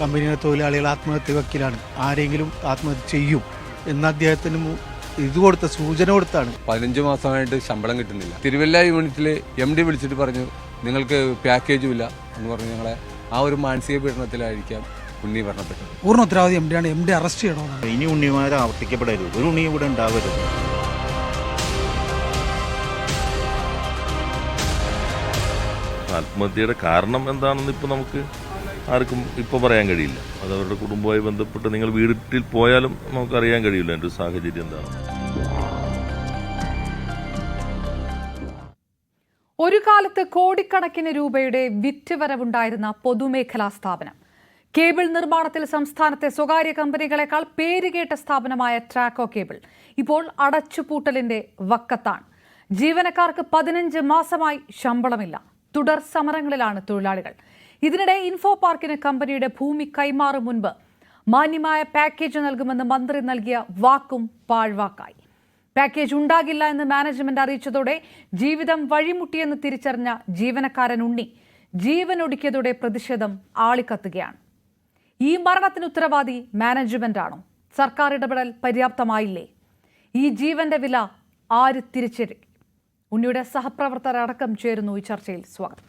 കമ്പനിയിലെ തൊഴിലാളികൾ ആത്മഹത്യ വക്കീലാണ്, ആരെങ്കിലും ആത്മഹത്യ ചെയ്യും എന്ന് അദ്ദേഹത്തിന് സൂചന കൊടുത്താണ്. 15 മാസമായിട്ട് ശമ്പളം കിട്ടുന്നില്ല. തിരുവല്ല യൂണിറ്റിൽ MD വിളിച്ചിട്ട് പറഞ്ഞു നിങ്ങൾക്ക് പാക്കേജും ഇല്ല എന്ന് പറഞ്ഞ് ഞങ്ങളെ ആ ഒരു മാനസിക പീഡനത്തിലായിരിക്കാം ഉണ്ണി മരണപ്പെട്ടത്. പൂർണ്ണ ഉത്തരവാദി MD MD അറസ്റ്റ് ചെയ്യണമെന്നാണ്. ഇനി ഉണ്ണിമാരെ ആവർത്തിക്കപ്പെടരുത്, ഒരു ഉണ്ണിയും ഇവിടെ ഉണ്ടാവരുത്. ആത്മഹത്യയുടെ കാരണം എന്താണെന്ന് ഇപ്പോൾ നമുക്ക് ആർക്കും ഇപ്പോൾ പറയാൻ കഴിയില്ല. അത് അവരുടെ കുടുംബവുമായി ബന്ധപ്പെട്ട് നിങ്ങൾ വീട്ടിൽ പോയാലും നമുക്കറിയാൻ കഴിയില്ല എൻ്റെ സാഹചര്യം എന്താണ്. ഒരു കാലത്ത് കോടിക്കണക്കിന് രൂപയുടെ വിറ്റുവരവുണ്ടായിരുന്ന പൊതുമേഖലാ സ്ഥാപനം, കേബിൾ നിർമ്മാണത്തിൽ സംസ്ഥാനത്തെ സ്വകാര്യ കമ്പനികളെക്കാൾ പേരുകേട്ട സ്ഥാപനമായ ട്രാക്കോ കേബിൾ ഇപ്പോൾ അടച്ചുപൂട്ടലിന്റെ വക്കത്താണ്. ജീവനക്കാർക്ക് 15 മാസമായി ശമ്പളമില്ല. തുടർ സമരങ്ങളിലാണ് തൊഴിലാളികൾ. ഇതിനിടെ ഇൻഫോ പാർക്കിന് കമ്പനിയുടെ ഭൂമി കൈമാറും മുൻപ് മാന്യമായ പാക്കേജ് നൽകുമെന്ന് മന്ത്രി നൽകിയ വാക്കും പാഴ്വാക്കായി. പാക്കേജ് ഉണ്ടാകില്ല എന്ന് മാനേജ്മെന്റ് അറിയിച്ചതോടെ ജീവിതം വഴിമുട്ടിയെന്ന് തിരിച്ചറിഞ്ഞ ജീവനക്കാരൻ ഉണ്ണി ജീവനൊടുക്കിയതോടെ പ്രതിഷേധം ആളിക്കത്തുകയാണ്. ഈ മരണത്തിന് ഉത്തരവാദി മാനേജ്മെന്റാണോ? സർക്കാർ ഇടപെടൽ പര്യാപ്തമായില്ലേ? ഈ ജീവന്റെ വില ആര് തിരിച്ചറി? ഉണ്ണിയുടെ സഹപ്രവർത്തകരടക്കം ചേരുന്നു ഈ ചർച്ചയിൽ. സ്വാഗതം.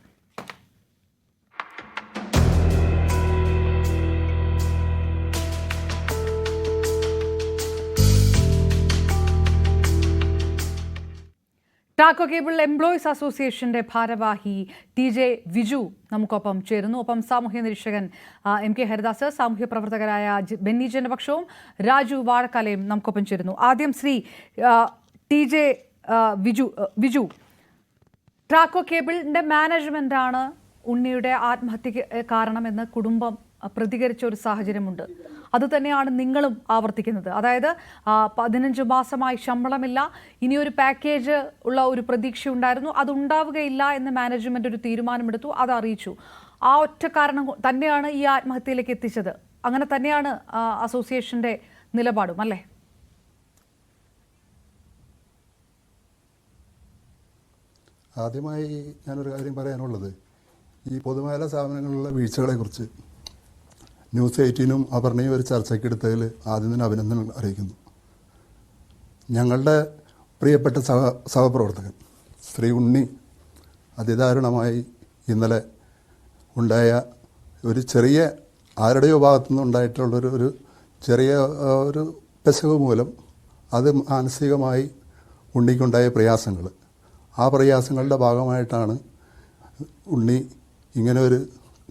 ടാക്കോ കേബിൾ എംപ്ലോയീസ് അസോസിയേഷന്റെ ഭാരവാഹി TJ വിജു നമുക്കൊപ്പം ചേരുന്നു. ഒപ്പം സാമൂഹ്യ നിരീക്ഷകൻ MK ഹരിദാസ്, സാമൂഹ്യ പ്രവർത്തകരായ ബെന്നി ജനപക്ഷവും രാജു വാഴക്കാലയും നമുക്കൊപ്പം ചേരുന്നു. ആദ്യം ശ്രീ TJ വിജു, ടാക്കോ കേബിളിന്റെ മാനേജ്മെന്റാണ് ഉണ്ണിയുടെ ആത്മഹത്യക്ക് കാരണമെന്ന് കുടുംബം പ്രതികരിച്ച ഒരു സാഹചര്യമുണ്ട്. അതുതന്നെയാണ് നിങ്ങളും ആവർത്തിക്കുന്നത്. അതായത് 15 മാസമായി ശമ്പളമില്ല, ഇനിയൊരു പാക്കേജ് ഉള്ള ഒരു പ്രതീക്ഷ ഉണ്ടായിരുന്നു, അതുണ്ടാവുകയില്ല എന്ന് മാനേജ്മെന്റ് ഒരു തീരുമാനമെടുത്തു, അത് അറിയിച്ചു. ആ ഒറ്റ കാരണം തന്നെയാണ് ഈ ആത്മഹത്യയിലേക്ക് എത്തിച്ചത്. അങ്ങനെ തന്നെയാണ് അസോസിയേഷന്റെ നിലപാടും, അല്ലേ? ആദ്യമായി ഞാനൊരു കാര്യം പറയാനുള്ളത്, ഈ പൊതുമേഖലാ സ്ഥാപനങ്ങളിലുള്ള വീഴ്ചകളെക്കുറിച്ച് ന്യൂസ് 18-ഉം അപർണയും ഒരു ചർച്ചയ്ക്കെടുത്തതിൽ ആദ്യം തന്നെ അഭിനന്ദനം അറിയിക്കുന്നു. ഞങ്ങളുടെ പ്രിയപ്പെട്ട സഹപ്രവർത്തകൻ ശ്രീ ഉണ്ണി അതിദാരുണമായി ഇന്നലെ ഉണ്ടായ ഒരു ചെറിയ ആരുടെയോ ഭാഗത്തു നിന്നുണ്ടായിട്ടുള്ളൊരു ചെറിയ ഒരു പെശക് മൂലം അത് മാനസികമായി ഉണ്ണിക്കുണ്ടായ പ്രയാസങ്ങൾ, ആ പ്രയാസങ്ങളുടെ ഭാഗമായിട്ടാണ് ഉണ്ണി ഇങ്ങനെ ഒരു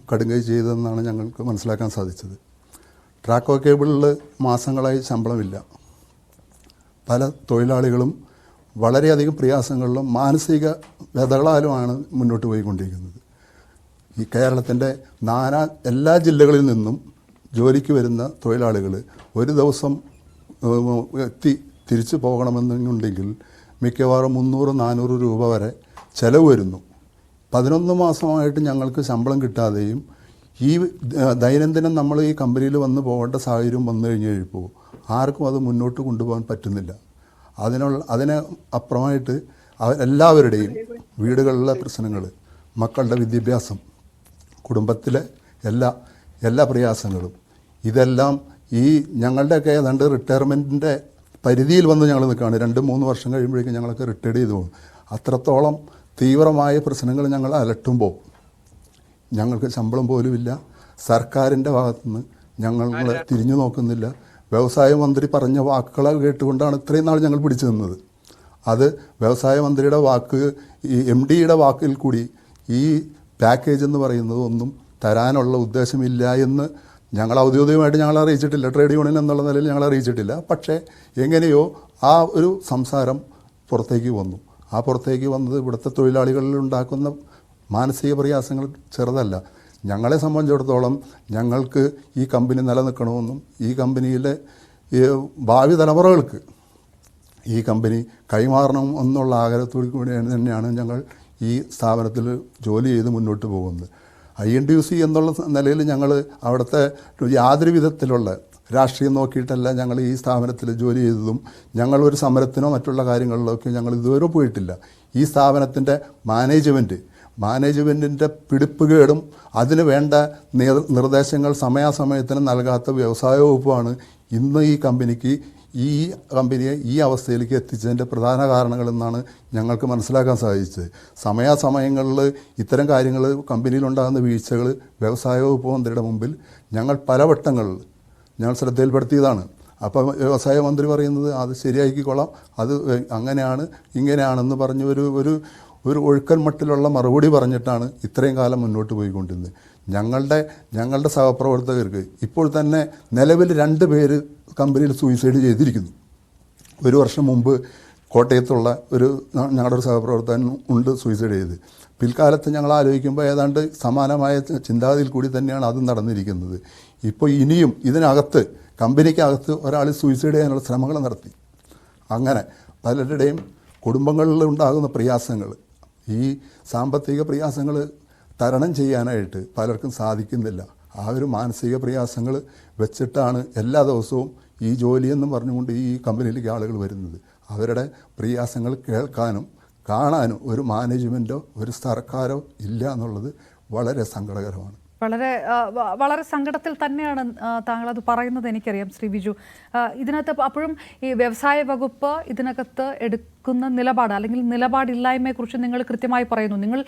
കടുങ്കൈ ചെയ്തതെന്നാണ് ഞങ്ങൾക്ക് മനസ്സിലാക്കാൻ സാധിച്ചത്. ട്രാക്കോ കേബിളിൽ മാസങ്ങളായി ശമ്പളമില്ല. പല തൊഴിലാളികളും വളരെയധികം പ്രയാസങ്ങളിലും മാനസിക വ്യതകളാലുമാണ് മുന്നോട്ട് പോയിക്കൊണ്ടിരിക്കുന്നത്. ഈ കേരളത്തിൻ്റെ എല്ലാ ജില്ലകളിൽ നിന്നും ജോലിക്ക് വരുന്ന തൊഴിലാളികൾ ഒരു ദിവസം തിരിച്ചു പോകണമെന്നുണ്ടെങ്കിൽ മിക്കവാറും 300-400 രൂപ വരെ ചിലവ് വരുന്നു. 11 മാസമായിട്ട് ഞങ്ങൾക്ക് ശമ്പളം കിട്ടാതെയും ഈ ദൈനംദിനം നമ്മൾ ഈ കമ്പനിയിൽ വന്ന് പോകേണ്ട സാഹചര്യം വന്നു കഴിഞ്ഞ് കഴിയുമ്പോൾ ആർക്കും അത് മുന്നോട്ട് കൊണ്ടുപോകാൻ പറ്റുന്നില്ല. അതിന് അപ്പുറമായിട്ട് എല്ലാവരുടെയും വീടുകളിലെ പ്രശ്നങ്ങൾ, മക്കളുടെ വിദ്യാഭ്യാസം, കുടുംബത്തിലെ എല്ലാ പ്രയാസങ്ങളും, ഇതെല്ലാം ഈ ഞങ്ങളുടെയൊക്കെ ഏതാണ്ട് റിട്ടയർമെൻറ്റിൻ്റെ പരിധിയിൽ വന്ന് ഞങ്ങൾ നിൽക്കുകയാണ്. 2-3 വർഷം കഴിയുമ്പോഴേക്കും ഞങ്ങളൊക്കെ റിട്ടയർഡ് ചെയ്തു പോകും. അത്രത്തോളം തീവ്രമായ പ്രശ്നങ്ങൾ ഞങ്ങൾ അലട്ടുമ്പോൾ ഞങ്ങൾക്ക് ശമ്പളം പോലുമില്ല. സർക്കാരിൻ്റെ ഭാഗത്തുനിന്ന് ഞങ്ങൾ തിരിഞ്ഞു നോക്കുന്നില്ല. വ്യവസായ മന്ത്രി പറഞ്ഞ വാക്കുകളെ കേട്ടുകൊണ്ടാണ് ഇത്രയും നാൾ ഞങ്ങൾ പിടിച്ചു നിന്നത്. അത് വ്യവസായ മന്ത്രിയുടെ വാക്ക്, ഈ MDയുടെ വാക്കിൽ കൂടി ഈ പാക്കേജ് എന്ന് പറയുന്നത് ഒന്നും തരാനുള്ള ഉദ്ദേശമില്ല എന്ന് ഞങ്ങൾ ഔദ്യോഗികമായിട്ട് ഞങ്ങൾ അറിയിച്ചിട്ടില്ല. ട്രേഡ് യൂണിയൻ എന്നുള്ള നിലയിൽ ഞങ്ങൾ അറിയിച്ചിട്ടില്ല. പക്ഷേ എങ്ങനെയോ ആ ഒരു സംസാരം പുറത്തേക്ക് വന്നു. ആ പുറത്തേക്ക് വന്നത് ഇവിടുത്തെ തൊഴിലാളികളിൽ ഉണ്ടാക്കുന്ന മാനസിക പ്രയാസങ്ങൾ ചെറുതല്ല. ഞങ്ങളെ സംബന്ധിച്ചിടത്തോളം ഞങ്ങൾക്ക് ഈ കമ്പനി നിലനിൽക്കണമെന്നും ഈ കമ്പനിയിലെ ഭാവി തലമുറകൾക്ക് ഈ കമ്പനി കൈമാറണം എന്നുള്ള ആഗ്രഹത്തോടു കൂടി തന്നെയാണ് ഞങ്ങൾ ഈ സ്ഥാപനത്തിൽ ജോലി ചെയ്ത് മുന്നോട്ട് പോകുന്നത്. INTUC എന്നുള്ള നിലയിൽ ഞങ്ങൾ അവിടുത്തെ യാതൊരു വിധത്തിലുള്ള രാഷ്ട്രീയം നോക്കിയിട്ടല്ല ഞങ്ങൾ ഈ സ്ഥാപനത്തിൽ ജോലി ചെയ്തതും. ഞങ്ങളൊരു സമരത്തിനോ മറ്റുള്ള കാര്യങ്ങളിലൊക്കെ ഞങ്ങൾ ഇതുവരെ പോയിട്ടില്ല. ഈ സ്ഥാപനത്തിൻ്റെ മാനേജ്മെൻറ്റ് മാനേജ്മെൻറ്റിൻ്റെ പിടിപ്പുകേടും അതിന് വേണ്ട നിർദ്ദേശങ്ങൾ സമയാസമയത്തിന് നൽകാത്ത വ്യവസായ വകുപ്പാണ് ഇന്ന് ഈ കമ്പനിയെ ഈ അവസ്ഥയിലേക്ക് എത്തിച്ചതിൻ്റെ പ്രധാന കാരണങ്ങളെന്നാണ് ഞങ്ങൾക്ക് മനസ്സിലാക്കാൻ സാധിച്ചത്. സമയാസമയങ്ങളിൽ ഇത്തരം കാര്യങ്ങൾ കമ്പനിയിലുണ്ടാകുന്ന വീഴ്ചകൾ വ്യവസായ വകുപ്പ് മന്ത്രിയുടെ മുമ്പിൽ ഞങ്ങൾ പലവട്ടങ്ങളിൽ ഞങ്ങൾ ശ്രദ്ധയിൽപ്പെടുത്തിയതാണ്. അപ്പം വ്യവസായ മന്ത്രി പറയുന്നത് അത് ശരിയാക്കിക്കൊള്ളാം, അത് അങ്ങനെയാണ് ഇങ്ങനെയാണെന്ന് പറഞ്ഞ് ഒരു ഒഴുക്കൻ മട്ടിലുള്ള മറുപടി പറഞ്ഞിട്ടാണ് ഇത്രയും കാലം മുന്നോട്ട് പോയിക്കൊണ്ടിരുന്നത്. ഞങ്ങളുടെ സഹപ്രവർത്തകർക്ക് ഇപ്പോൾ തന്നെ നിലവിൽ 2 പേര് കമ്പനിയിൽ സൂയിസൈഡ് ചെയ്തിരിക്കുന്നു. 1 വർഷം മുമ്പ് കോട്ടയത്തുള്ള ഞങ്ങളുടെ ഒരു സഹപ്രവർത്തകൻ ഉണ്ട് സൂയിസൈഡ് ചെയ്ത്. പിൽക്കാലത്ത് ഞങ്ങൾ ആലോചിക്കുമ്പോൾ ഏതാണ്ട് സമാനമായ ചിന്താഗതിയിൽ കൂടി തന്നെയാണ് അത് നടന്നിരിക്കുന്നത്. ഇപ്പോൾ ഇനിയും ഇതിനകത്ത് കമ്പനിക്കകത്ത് ഒരാൾ സൂയിസൈഡ് ചെയ്യാനുള്ള ശ്രമങ്ങൾ നടത്തി. അങ്ങനെ പലരുടെയും കുടുംബങ്ങളിൽ ഉണ്ടാകുന്ന പ്രയാസങ്ങൾ, ഈ സാമ്പത്തിക പ്രയാസങ്ങൾ തരണം ചെയ്യാനായിട്ട് പലർക്കും സാധിക്കുന്നില്ല. ആ ഒരു മാനസിക പ്രയാസങ്ങൾ വെച്ചിട്ടാണ് എല്ലാ ദിവസവും ഈ ജോലിയെന്നും പറഞ്ഞുകൊണ്ട് ഈ കമ്പനിയിലേക്ക് ആളുകൾ വരുന്നത്. അവരുടെ പ്രയാസങ്ങൾ കേൾക്കാനും കാണാനും ഒരു മാനേജ്മെൻറ്റോ ഒരു സർക്കാരോ ഇല്ല എന്നുള്ളത് വളരെ സങ്കടകരമാണ്. വളരെ സങ്കടത്തിൽ തന്നെയാണ് താങ്കൾ അത് പറയുന്നത്, എനിക്കറിയാം ശ്രീ ബിജു. ഇതിനകത്ത് അപ്പോഴും ഈ വ്യവസായ വകുപ്പ് ഇതിനകത്ത് എടുക്കുന്ന നിലപാട് അല്ലെങ്കിൽ നിലപാടില്ലായ്മയെക്കുറിച്ച് നിങ്ങൾ കൃത്യമായി പറയുന്നു. നിങ്ങൾ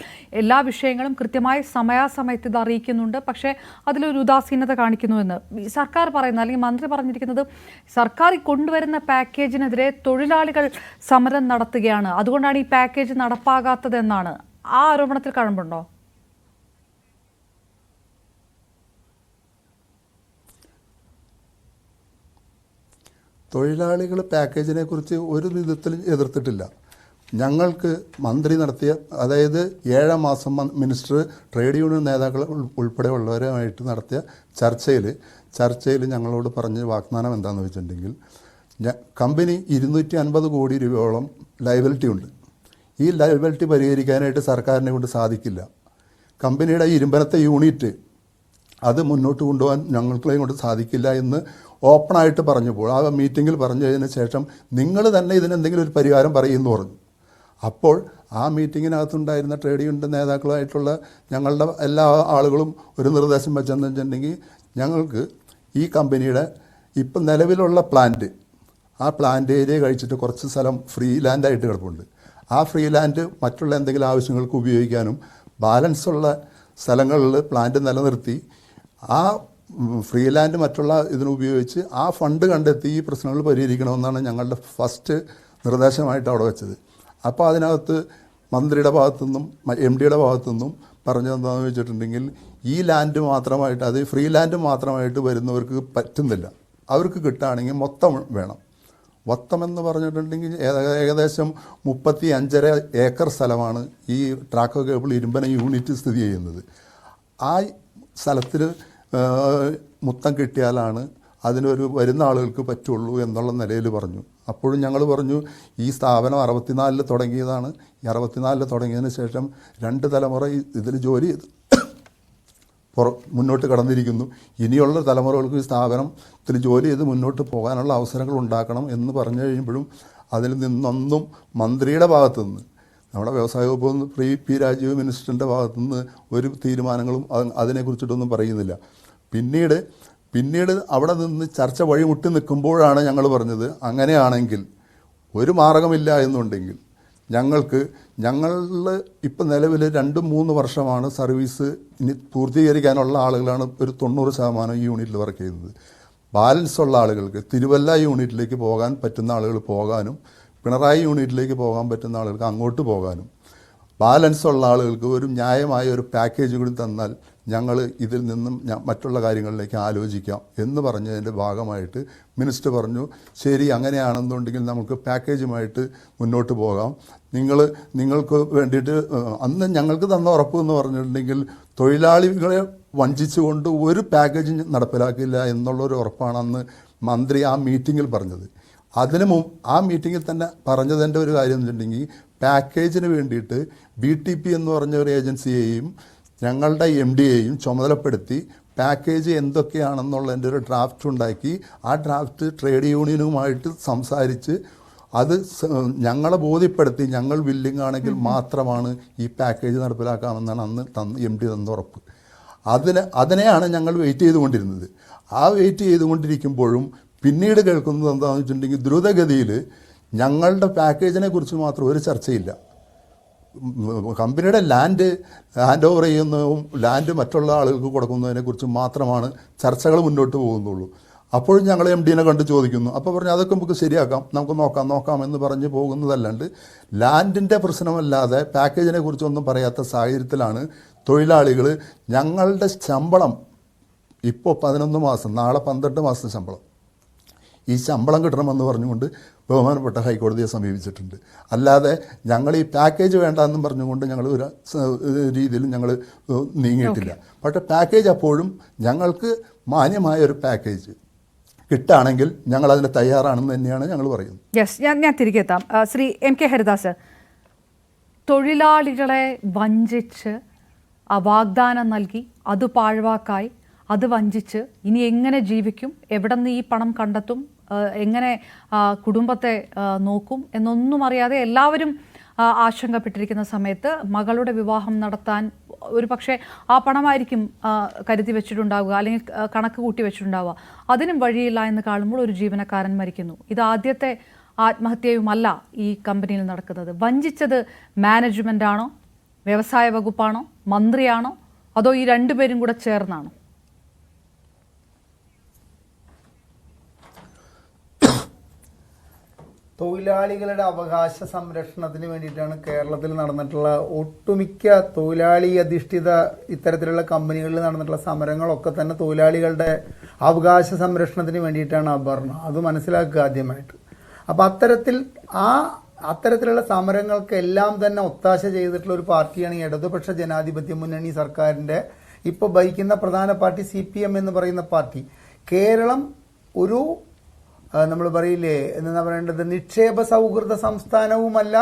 എല്ലാ വിഷയങ്ങളും കൃത്യമായി സമയാസമയത്ത് ഇത് അറിയിക്കുന്നുണ്ട്, പക്ഷേ അതിലൊരു ഉദാസീനത കാണിക്കുന്നുവെന്ന് സർക്കാർ പറയുന്നത്, അല്ലെങ്കിൽ മന്ത്രി പറഞ്ഞിരിക്കുന്നത് സർക്കാർ കൊണ്ടുവരുന്ന പാക്കേജിനെതിരെ തൊഴിലാളികൾ സമരം നടത്തുകയാണ്, അതുകൊണ്ടാണ് ഈ പാക്കേജ് നടപ്പാകാത്തതെന്നാണ്. ആ ആരോപണത്തിൽ കഴമ്പുണ്ടോ? തൊഴിലാളികൾ പാക്കേജിനെ കുറിച്ച് ഒരു വിധത്തിലും എതിർത്തിട്ടില്ല. ഞങ്ങൾക്ക് മന്ത്രി നടത്തിയ, അതായത് 7 മാസം മിനിസ്റ്റർ ട്രേഡ് യൂണിയൻ നേതാക്കൾ ഉൾപ്പെടെയുള്ളവരുമായിട്ട് നടത്തിയ ചർച്ചയിൽ ഞങ്ങളോട് പറഞ്ഞ വാഗ്ദാനം എന്താണെന്ന് വെച്ചിട്ടുണ്ടെങ്കിൽ, കമ്പനി 250 കോടി രൂപയോളം ലയബിലിറ്റി ഉണ്ട്. ഈ ലയബിലിറ്റി പരിഹരിക്കാനായിട്ട് സർക്കാരിനെ കൊണ്ട് സാധിക്കില്ല. കമ്പനിയുടെ ഇരുമ്പനത്തെ യൂണിറ്റ് അത് മുന്നോട്ട് കൊണ്ടുപോകാൻ ഞങ്ങളെയും കൊണ്ട് സാധിക്കില്ല എന്ന് ഓപ്പണായിട്ട് പറഞ്ഞപ്പോൾ, ആ മീറ്റിങ്ങിൽ പറഞ്ഞതിന് ശേഷം നിങ്ങൾ തന്നെ ഇതിനെന്തെങ്കിലും ഒരു പരിഹാരം പറയുമെന്ന് പറഞ്ഞു. അപ്പോൾ ആ മീറ്റിങ്ങിനകത്തുണ്ടായിരുന്ന ട്രേഡ് യൂണിയൻ നേതാക്കളായിട്ടുള്ള ഞങ്ങളുടെ എല്ലാ ആളുകളും ഒരു നിർദ്ദേശം വെച്ചെന്ന് വെച്ചിട്ടുണ്ടെങ്കിൽ, ഞങ്ങൾക്ക് ഈ കമ്പനിയുടെ ഇപ്പം നിലവിലുള്ള പ്ലാന്റ്, ആ പ്ലാന്റ് ഏരിയ കഴിച്ചിട്ട് കുറച്ച് സ്ഥലം ഫ്രീ ലാൻഡായിട്ട് കിടപ്പുണ്ട്. ആ ഫ്രീ ലാൻഡ് മറ്റുള്ള എന്തെങ്കിലും ആവശ്യങ്ങൾക്ക് ഉപയോഗിക്കാനും ബാലൻസുള്ള സ്ഥലങ്ങളിൽ പ്ലാന്റ് നിലനിർത്തി ആ ഫ്രീ ലാൻഡ് മറ്റുള്ള ഇതിനുപയോഗിച്ച് ആ ഫണ്ട് കണ്ടെത്തി ഈ പ്രശ്നങ്ങൾ പരിഹരിക്കണമെന്നാണ് ഞങ്ങളുടെ ഫസ്റ്റ് നിർദ്ദേശമായിട്ട് അവിടെ വെച്ചത്. അപ്പോൾ അതിനകത്ത് മന്ത്രിയുടെ ഭാഗത്തുനിന്നും MDയുടെ ഭാഗത്തുനിന്നും പറഞ്ഞതെന്താണെന്ന് വെച്ചിട്ടുണ്ടെങ്കിൽ, ഈ ലാൻഡ് മാത്രമായിട്ട്, അത് ഫ്രീ ലാൻഡ് മാത്രമായിട്ട് വരുന്നവർക്ക് പറ്റുന്നില്ല, അവർക്ക് കിട്ടുകയാണെങ്കിൽ മൊത്തം വേണം. മൊത്തമെന്ന് പറഞ്ഞിട്ടുണ്ടെങ്കിൽ ഏകദേശം 35.5 ഏക്കർ സ്ഥലമാണ് ഈ ട്രാക്കോ കേബിൾ ഇരുമ്പന യൂണിറ്റ് സ്ഥിതി ചെയ്യുന്നത്. ആ സ്ഥലത്തിൽ മൊത്തം കിട്ടിയാലാണ് അതിനൊരു വരുന്ന ആളുകൾക്ക് പറ്റുള്ളൂ എന്നുള്ള നിലയിൽ പറഞ്ഞു. അപ്പോഴും ഞങ്ങൾ പറഞ്ഞു, ഈ സ്ഥാപനം 64 തുടങ്ങിയതാണ്. ഈ 64 തുടങ്ങിയതിന് ശേഷം 2 തലമുറ ഇതിൽ ജോലി ചെയ്ത് മുന്നോട്ട് കടന്നിരിക്കുന്നു. ഇനിയുള്ള തലമുറകൾക്ക് ഈ സ്ഥാപനത്തിൽ ജോലി ചെയ്ത് മുന്നോട്ട് പോകാനുള്ള അവസരങ്ങൾ ഉണ്ടാക്കണം എന്ന് പറഞ്ഞു കഴിയുമ്പോഴും അതിൽ നിന്നൊന്നും മന്ത്രിയുടെ ഭാഗത്തുനിന്ന്, നമ്മുടെ വ്യവസായ വകുപ്പ് പി രാജീവ് മിനിസ്റ്ററിൻ്റെ ഭാഗത്തുനിന്ന് ഒരു തീരുമാനങ്ങളും അതിനെക്കുറിച്ചിട്ടൊന്നും പറയുന്നില്ല. പിന്നീട് അവിടെ നിന്ന് ചർച്ച വഴിമുട്ടി നിൽക്കുമ്പോഴാണ് ഞങ്ങൾ പറഞ്ഞത്, അങ്ങനെയാണെങ്കിൽ ഒരു മാർഗമില്ല എന്നുണ്ടെങ്കിൽ ഞങ്ങൾ ഇപ്പം നിലവിൽ 2-3 വർഷമാണ് സർവീസ് ഇനി പൂർത്തീകരിക്കാനുള്ള ആളുകളാണ് ഒരു 90% ഈ യൂണിറ്റിൽ വർക്ക് ചെയ്യുന്നത്. ബാലൻസ് ഉള്ള ആളുകൾക്ക് തിരുവല്ല യൂണിറ്റിലേക്ക് പോകാൻ പറ്റുന്ന ആളുകൾ പോകാനും, പിണറായി യൂണിറ്റിലേക്ക് പോകാൻ പറ്റുന്ന ആളുകൾക്ക് അങ്ങോട്ട് പോകാനും, ബാലൻസ് ഉള്ള ആളുകൾക്ക് ഒരു ന്യായമായ ഒരു പാക്കേജ് കൂടി തന്നാൽ ഞങ്ങൾ ഇതിൽ നിന്നും മറ്റുള്ള കാര്യങ്ങളിലേക്ക് ആലോചിക്കാം എന്ന് പറഞ്ഞതിൻ്റെ ഭാഗമായിട്ട് മിനിസ്റ്റർ പറഞ്ഞു, ശരി അങ്ങനെയാണെന്നുണ്ടെങ്കിൽ നമുക്ക് പാക്കേജുമായിട്ട് മുന്നോട്ട് പോകാം. നിങ്ങൾക്ക് വേണ്ടിയിട്ട് അന്ന് ഞങ്ങൾക്ക് തന്ന ഉറപ്പ് എന്ന് പറഞ്ഞിട്ടുണ്ടെങ്കിൽ, തൊഴിലാളികളെ വഞ്ചിച്ചുകൊണ്ട് ഒരു പാക്കേജ് നടപ്പിലാക്കില്ല എന്നുള്ളൊരു ഉറപ്പാണ് അന്ന് മന്ത്രി ആ മീറ്റിങ്ങിൽ പറഞ്ഞത്. ആ മീറ്റിങ്ങിൽ തന്നെ പറഞ്ഞതിൻ്റെ ഒരു കാര്യം എന്ന് വെച്ചിട്ടുണ്ടെങ്കിൽ, പാക്കേജിന് വേണ്ടിയിട്ട് BTP എന്ന് പറഞ്ഞ ഒരു ഏജൻസിയെയും ഞങ്ങളുടെ MDയെയും ചുമതലപ്പെടുത്തി പാക്കേജ് എന്തൊക്കെയാണെന്നുള്ളതിൻ്റെ ഒരു ഡ്രാഫ്റ്റ് ഉണ്ടാക്കി, ആ ഡ്രാഫ്റ്റ് ട്രേഡ് യൂണിയനുമായിട്ട് സംസാരിച്ച് അത് ഞങ്ങളെ ബോധ്യപ്പെടുത്തി ഞങ്ങൾ വില്ലിംഗ് ആണെങ്കിൽ മാത്രമാണ് ഈ പാക്കേജ് നടപ്പിലാക്കാമെന്നാണ് അന്ന് MD തന്ന ഉറപ്പ്. അതിനെയാണ് ഞങ്ങൾ വെയിറ്റ് ചെയ്തുകൊണ്ടിരുന്നത്. ആ വെയിറ്റ് ചെയ്തുകൊണ്ടിരിക്കുമ്പോഴും പിന്നീട് കേൾക്കുന്നത് എന്താണെന്ന് വെച്ചിട്ടുണ്ടെങ്കിൽ ദ്രുതഗതിയിൽ ഞങ്ങളുടെ പാക്കേജിനെ കുറിച്ച് മാത്രം ഒരു ചർച്ചയില്ല. കമ്പനിയുടെ ലാൻഡ് ഹാൻഡ് ഓവർ ചെയ്യുന്നതും ലാൻഡ് മറ്റുള്ള ആളുകൾക്ക് കൊടുക്കുന്നതിനെക്കുറിച്ച് മാത്രമാണ് ചർച്ചകൾ മുന്നോട്ട് പോകുന്നുള്ളൂ. അപ്പോഴും ഞങ്ങൾ MDനെ കണ്ട് ചോദിക്കുന്നു. അപ്പോൾ പറഞ്ഞു അതൊക്കെ നമുക്ക് ശരിയാക്കാം, നമുക്ക് നോക്കാം എന്ന് പറഞ്ഞ് പോകുന്നതല്ലാണ്ട് ലാൻഡിൻ്റെ പ്രശ്നമല്ലാതെ പാക്കേജിനെ കുറിച്ചൊന്നും പറയാത്ത സാഹചര്യത്തിലാണ് തൊഴിലാളികൾ ഞങ്ങളുടെ ശമ്പളം ഇപ്പോൾ 11 മാസം, നാളെ 12 മാസം ശമ്പളം, ഈ ശമ്പളം കിട്ടണമെന്ന് പറഞ്ഞുകൊണ്ട് ബഹുമാനപ്പെട്ട ഹൈക്കോടതിയെ സമീപിച്ചിട്ടുണ്ട്. അല്ലാതെ ഞങ്ങൾ ഈ പാക്കേജ് വേണ്ടെന്നും പറഞ്ഞുകൊണ്ട് ഞങ്ങൾ ഒരു രീതിയിലും ഞങ്ങൾ നീങ്ങിയിട്ടില്ല. പക്ഷേ പാക്കേജ് അപ്പോഴും ഞങ്ങൾക്ക് മാന്യമായ ഒരു പാക്കേജ് കിട്ടുകയാണെങ്കിൽ ഞങ്ങൾ അതിന് തയ്യാറാണെന്ന് തന്നെയാണ് ഞങ്ങൾ പറയുന്നത്. യെസ്, ഞാൻ തിരികെ എത്താം. ശ്രീ MK ഹരിദാസ്, തൊഴിലാളികളെ വഞ്ചിച്ച് വാഗ്ദാനം നൽകി അത് പാഴ്വാക്കായി അത് വഞ്ചിച്ച് ഇനി എങ്ങനെ ജീവിക്കും, എവിടെ നിന്ന് ഈ പണം കണ്ടെത്തും, എങ്ങനെ കുടുംബത്തെ നോക്കും എന്നൊന്നും അറിയാതെ എല്ലാവരും ആശങ്കപ്പെട്ടിരിക്കുന്ന സമയത്ത് മകളുടെ വിവാഹം നടത്താൻ ഒരു പക്ഷേ ആ പണമായിരിക്കും കരുതി വെച്ചിട്ടുണ്ടാവുക, അല്ലെങ്കിൽ കണക്ക് കൂട്ടി വെച്ചിട്ടുണ്ടാവുക. അതിനും വഴിയില്ല എന്ന് കാണുമ്പോൾ ഒരു ജീവനക്കാരൻ മരിക്കുന്നു. ഇത് ആദ്യത്തെ ആത്മഹത്യയുമല്ല ഈ കമ്പനിയിൽ നടക്കുന്നത്. വഞ്ചിച്ചത് മാനേജ്മെൻ്റ് ആണോ, വ്യവസായ വകുപ്പാണോ, മന്ത്രിയാണോ, അതോ ഈ രണ്ടുപേരും കൂടെ ചേർന്നാണോ? തൊഴിലാളികളുടെ അവകാശ സംരക്ഷണത്തിന് വേണ്ടിയിട്ടാണ് കേരളത്തിൽ നടന്നിട്ടുള്ള ഒട്ടുമിക്ക തൊഴിലാളി അധിഷ്ഠിത ഇത്തരത്തിലുള്ള കമ്പനികളിൽ നടന്നിട്ടുള്ള സമരങ്ങളൊക്കെ തന്നെ തൊഴിലാളികളുടെ അവകാശ സംരക്ഷണത്തിന് വേണ്ടിയിട്ടാണ് അപർണ. അത് മനസ്സിലാക്കുക ആദ്യമായിട്ട്. അപ്പം അത്തരത്തിലുള്ള സമരങ്ങൾക്കെല്ലാം തന്നെ ഒത്താശ ചെയ്തിട്ടുള്ള ഒരു പാർട്ടിയാണ് ഈ ഇടതുപക്ഷ ജനാധിപത്യ മുന്നണി സർക്കാരിൻ്റെ ഇപ്പോൾ ഭരിക്കുന്ന പ്രധാന പാർട്ടി CPM എന്ന് പറയുന്ന പാർട്ടി. കേരളം ഒരു നമ്മൾ പറയില്ലേ എന്താ പറയേണ്ടത്, നിക്ഷേപ സൗഹൃദ സംസ്ഥാനവുമല്ല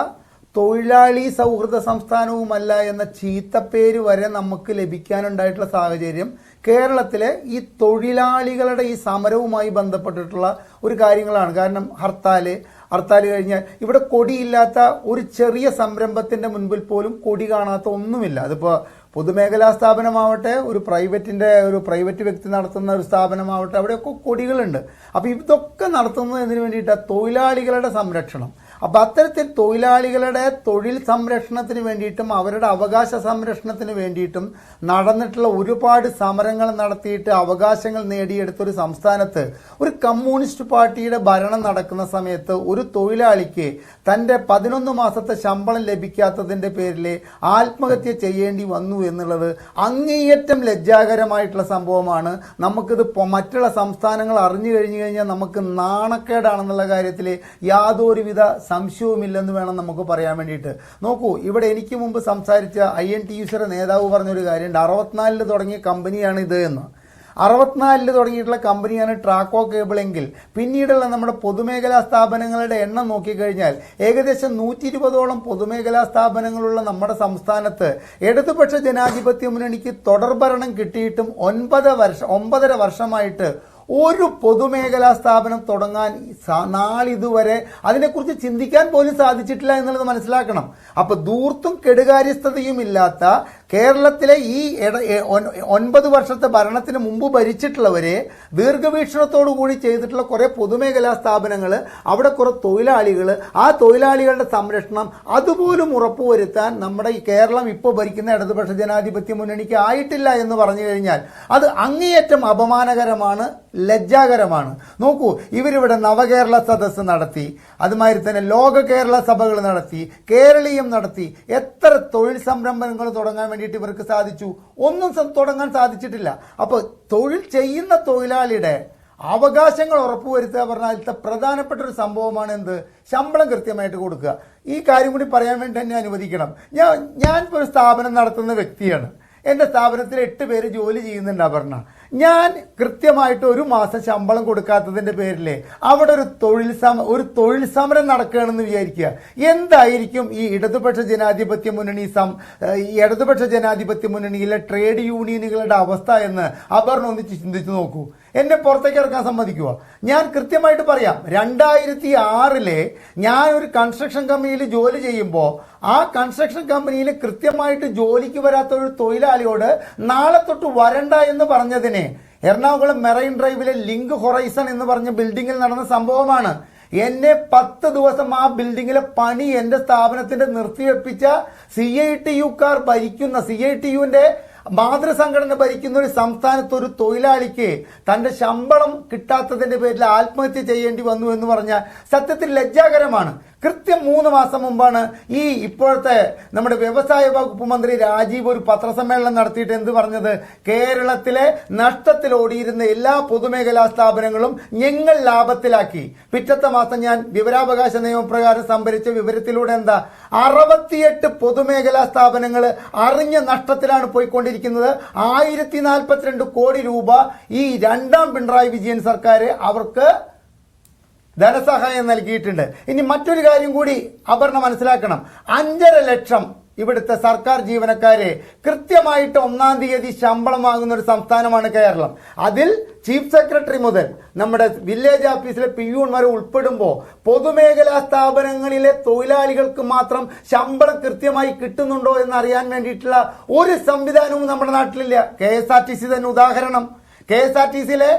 തൊഴിലാളി സൗഹൃദ സംസ്ഥാനവുമല്ല എന്ന ചീത്തപ്പേര് വരെ നമുക്ക് ലഭിക്കാനുണ്ടായിട്ടുള്ള സാഹചര്യം കേരളത്തിലെ ഈ തൊഴിലാളികളുടെ ഈ സമരവുമായി ബന്ധപ്പെട്ടിട്ടുള്ള ഒരു കാര്യങ്ങളാണ്. കാരണം ഹർത്താൽ കഴിഞ്ഞാൽ ഇവിടെ കൊടിയില്ലാത്ത ഒരു ചെറിയ സംരംഭത്തിന്റെ മുൻപിൽ പോലും കൊടി കാണാത്ത ഒന്നുമില്ല. അതിപ്പോൾ പൊതുമേഖലാ സ്ഥാപനമാവട്ടെ, ഒരു പ്രൈവറ്റ് വ്യക്തി നടത്തുന്ന ഒരു സ്ഥാപനമാവട്ടെ, അവിടെയൊക്കെ കൊടികളുണ്ട്. അപ്പോൾ ഇതൊക്കെ നടത്തുന്നത് എന്തിനു വേണ്ടിയിട്ടാണ്? തൊഴിലാളികളുടെ സംരക്ഷണം. അപ്പം അത്തരത്തിൽ തൊഴിലാളികളുടെ തൊഴിൽ സംരക്ഷണത്തിന് വേണ്ടിയിട്ടും അവരുടെ അവകാശ സംരക്ഷണത്തിന് വേണ്ടിയിട്ടും നടന്നിട്ടുള്ള ഒരുപാട് സമരങ്ങൾ നടത്തിയിട്ട് അവകാശങ്ങൾ നേടിയെടുത്തൊരു സംസ്ഥാനത്ത് ഒരു കമ്മ്യൂണിസ്റ്റ് പാർട്ടിയുടെ ഭരണം നടക്കുന്ന സമയത്ത് ഒരു തൊഴിലാളിക്ക് തൻ്റെ 11 മാസത്തെ ശമ്പളം ലഭിക്കാത്തതിൻ്റെ പേരിൽ ആത്മഹത്യ ചെയ്യേണ്ടി വന്നു എന്നുള്ളത് അങ്ങേയറ്റം ലജ്ജാകരമായിട്ടുള്ള സംഭവമാണ്. നമുക്കിത് മറ്റുള്ള സംസ്ഥാനങ്ങൾ അറിഞ്ഞു കഴിഞ്ഞാൽ നമുക്ക് നാണക്കേടാണെന്നുള്ള കാര്യത്തിൽ യാതൊരുവിധ സംശയവുമില്ലെന്ന് വേണം നമുക്ക് പറയാൻ വേണ്ടിയിട്ട്. നോക്കൂ, ഇവിടെ എനിക്ക് മുമ്പ് സംസാരിച്ച INTUCയുടെ നേതാവ് പറഞ്ഞൊരു കാര്യമുണ്ട്. 64 തുടങ്ങിയ കമ്പനിയാണ് ഇത് എന്ന്. 64 തുടങ്ങിയിട്ടുള്ള കമ്പനിയാണ് ട്രാക്കോ കേബിൾ എങ്കിൽ പിന്നീടുള്ള നമ്മുടെ പൊതുമേഖലാ സ്ഥാപനങ്ങളുടെ എണ്ണം നോക്കിക്കഴിഞ്ഞാൽ ഏകദേശം 120ഓളം പൊതുമേഖലാ സ്ഥാപനങ്ങളുള്ള നമ്മുടെ സംസ്ഥാനത്ത് ഇടതുപക്ഷ ജനാധിപത്യ മുന്നണിക്ക് തുടർഭരണം കിട്ടിയിട്ടും 9.5 വർഷമായിട്ട് ഒരു പൊതുമേഖലാ സ്ഥാപനം തുടങ്ങാൻ നാളിതുവരെ അതിനെക്കുറിച്ച് ചിന്തിക്കാൻ പോലും സാധിച്ചിട്ടില്ല എന്നുള്ളത് മനസ്സിലാക്കണം. അപ്പൊ ധൂർത്തും കെടുകാര്യസ്ഥതയും ഇല്ലാത്ത കേരളത്തിലെ ഈ 9 വർഷത്തെ ഭരണത്തിന് മുമ്പ് ഭരിച്ചിട്ടുള്ളവരെ ദീർഘവീക്ഷണത്തോടു കൂടി ചെയ്തിട്ടുള്ള കുറെ പൊതുമേഖലാ സ്ഥാപനങ്ങൾ, അവിടെ കുറെ തൊഴിലാളികൾ, ആ തൊഴിലാളികളുടെ സംരക്ഷണം അതുപോലും ഉറപ്പുവരുത്താൻ നമ്മുടെ ഈ കേരളം ഇപ്പോൾ ഭരിക്കുന്ന ഇടതുപക്ഷ ജനാധിപത്യ മുന്നണിക്ക് ആയിട്ടില്ല എന്ന് പറഞ്ഞു കഴിഞ്ഞാൽ അത് അങ്ങേയറ്റം അപമാനകരമാണ്, ലജ്ജാകരമാണ്. നോക്കൂ, ഇവരിവിടെ നവകേരള സദസ്സ് നടത്തി, അതുമാതിരി തന്നെ ലോക കേരള സഭകൾ നടത്തി, കേരളീയം നടത്തി. എത്ര തൊഴിൽ സംരംഭങ്ങൾ തുടങ്ങാൻ വേണ്ടിയിട്ട് ഇവർക്ക് സാധിച്ചു? ഒന്നും തുടങ്ങാൻ സാധിച്ചിട്ടില്ല. അപ്പോൾ തൊഴിൽ ചെയ്യുന്ന തൊഴിലാളിയുടെ അവകാശങ്ങൾ ഉറപ്പുവരുത്തുക പറഞ്ഞാൽ പ്രധാനപ്പെട്ട ഒരു സംഭവമാണ് എന്ത്? ശമ്പളം കൃത്യമായിട്ട് കൊടുക്കുക. ഈ കാര്യം കൂടി പറയാൻ വേണ്ടി തന്നെ അനുവദിക്കണം. ഞാൻ ഒരു സ്ഥാപനം നടത്തുന്ന വ്യക്തിയാണ്. എൻ്റെ സ്ഥാപനത്തിൽ 8 പേര് ജോലി ചെയ്യുന്നുണ്ട്. അപർണ, ഞാൻ കൃത്യമായിട്ട് ഒരു മാസം ശമ്പളം കൊടുക്കാത്തതിൻ്റെ പേരിൽ അവിടെ ഒരു തൊഴിൽ സമരം നടക്കുകയാണെന്ന് വിചാരിക്കുക. എന്തായിരിക്കും ഈ ഇടതുപക്ഷ ജനാധിപത്യ മുന്നണിയിലെ ട്രേഡ് യൂണിയനുകളുടെ അവസ്ഥ എന്ന് അപർണ ഒന്നിച്ച് ചിന്തിച്ചു നോക്കൂ. എന്നെ പുറത്തേക്ക് ഇറക്കാൻ സമ്മതിക്കുക? ഞാൻ കൃത്യമായിട്ട് പറയാം, 2006 ഞാൻ ഒരു കൺസ്ട്രക്ഷൻ കമ്പനിയിൽ ജോലി ചെയ്യുമ്പോൾ ആ കൺസ്ട്രക്ഷൻ കമ്പനിയിൽ കൃത്യമായിട്ട് ജോലിക്ക് വരാത്ത ഒരു തൊഴിലാളിയോട് നാളെ തൊട്ട് വരണ്ട എന്ന് പറഞ്ഞതിനെ എറണാകുളം മെറൈൻ ഡ്രൈവിലെ ലിങ്ക് ഹൊറൈസൺ എന്ന് പറഞ്ഞ ബിൽഡിങ്ങിൽ നടന്ന സംഭവമാണ്. എന്നെ 10 ദിവസം ആ ബിൽഡിങ്ങിലെ പണി എന്റെ സ്ഥാപനത്തിന്റെ നിർത്തിവെപ്പിച്ച CITU-കാർ ഭരിക്കുന്ന CITU-വിന്റെ മാതൃസംഘടന ഭരിക്കുന്ന ഒരു സംസ്ഥാനത്ത് ഒരു തൊഴിലാളിക്ക് തന്റെ ശമ്പളം കിട്ടാത്തതിന്റെ പേരിൽ ആത്മഹത്യ ചെയ്യേണ്ടി വന്നു എന്ന് പറഞ്ഞാൽ സത്യത്തിൽ ലജ്ജാകരമാണ്. കൃത്യം 3 മാസം മുമ്പാണ് ഈ ഇപ്പോഴത്തെ നമ്മുടെ വ്യവസായ വകുപ്പ് മന്ത്രി രാജീവ് ഒരു പത്രസമ്മേളനം നടത്തിയിട്ട് എന്ത് പറഞ്ഞത്? കേരളത്തിലെ നഷ്ടത്തിൽ ഓടിയിരുന്ന എല്ലാ പൊതുമേഖലാ സ്ഥാപനങ്ങളും ഞങ്ങൾ ലാഭത്തിലാക്കി. പിറ്റത്തെ മാസം ഞാൻ വിവരാവകാശ നിയമപ്രകാരം സംഭരിച്ച വിവരത്തിലൂടെ എന്താ 68 പൊതുമേഖലാ സ്ഥാപനങ്ങൾ അറിഞ്ഞ നഷ്ടത്തിലാണ് പോയിക്കൊണ്ടിരിക്കുന്നത്. 1042 കോടി രൂപ ഈ 2ാം പിണറായി വിജയൻ സർക്കാർ അവർക്ക് ധനസഹായം നൽകിയിട്ടുണ്ട്. ഇനി മറ്റൊരു കാര്യം കൂടി അപർണ മനസ്സിലാക്കണം. 5.5 ലക്ഷം ഇവിടുത്തെ സർക്കാർ ജീവനക്കാരെ കൃത്യമായിട്ട് 1-ാം തീയതി ശമ്പളം വാങ്ങുന്ന ഒരു സംസ്ഥാനമാണ് കേരളം. അതിൽ ചീഫ് സെക്രട്ടറി മുതൽ നമ്മുടെ വില്ലേജ് ഓഫീസിലെ പിയൂൺ വരെ ഉൾപ്പെടുമ്പോൾ പൊതുമേഖലാ സ്ഥാപനങ്ങളിലെ തൊഴിലാളികൾക്ക് മാത്രം ശമ്പളം കൃത്യമായി കിട്ടുന്നുണ്ടോ എന്ന് അറിയാൻ വേണ്ടിയിട്ടുള്ള ഒരു സംവിധാനവും നമ്മുടെ നാട്ടിലില്ല. KSRTC തന്നെ ഉദാഹരണം. KSRTCയിലെ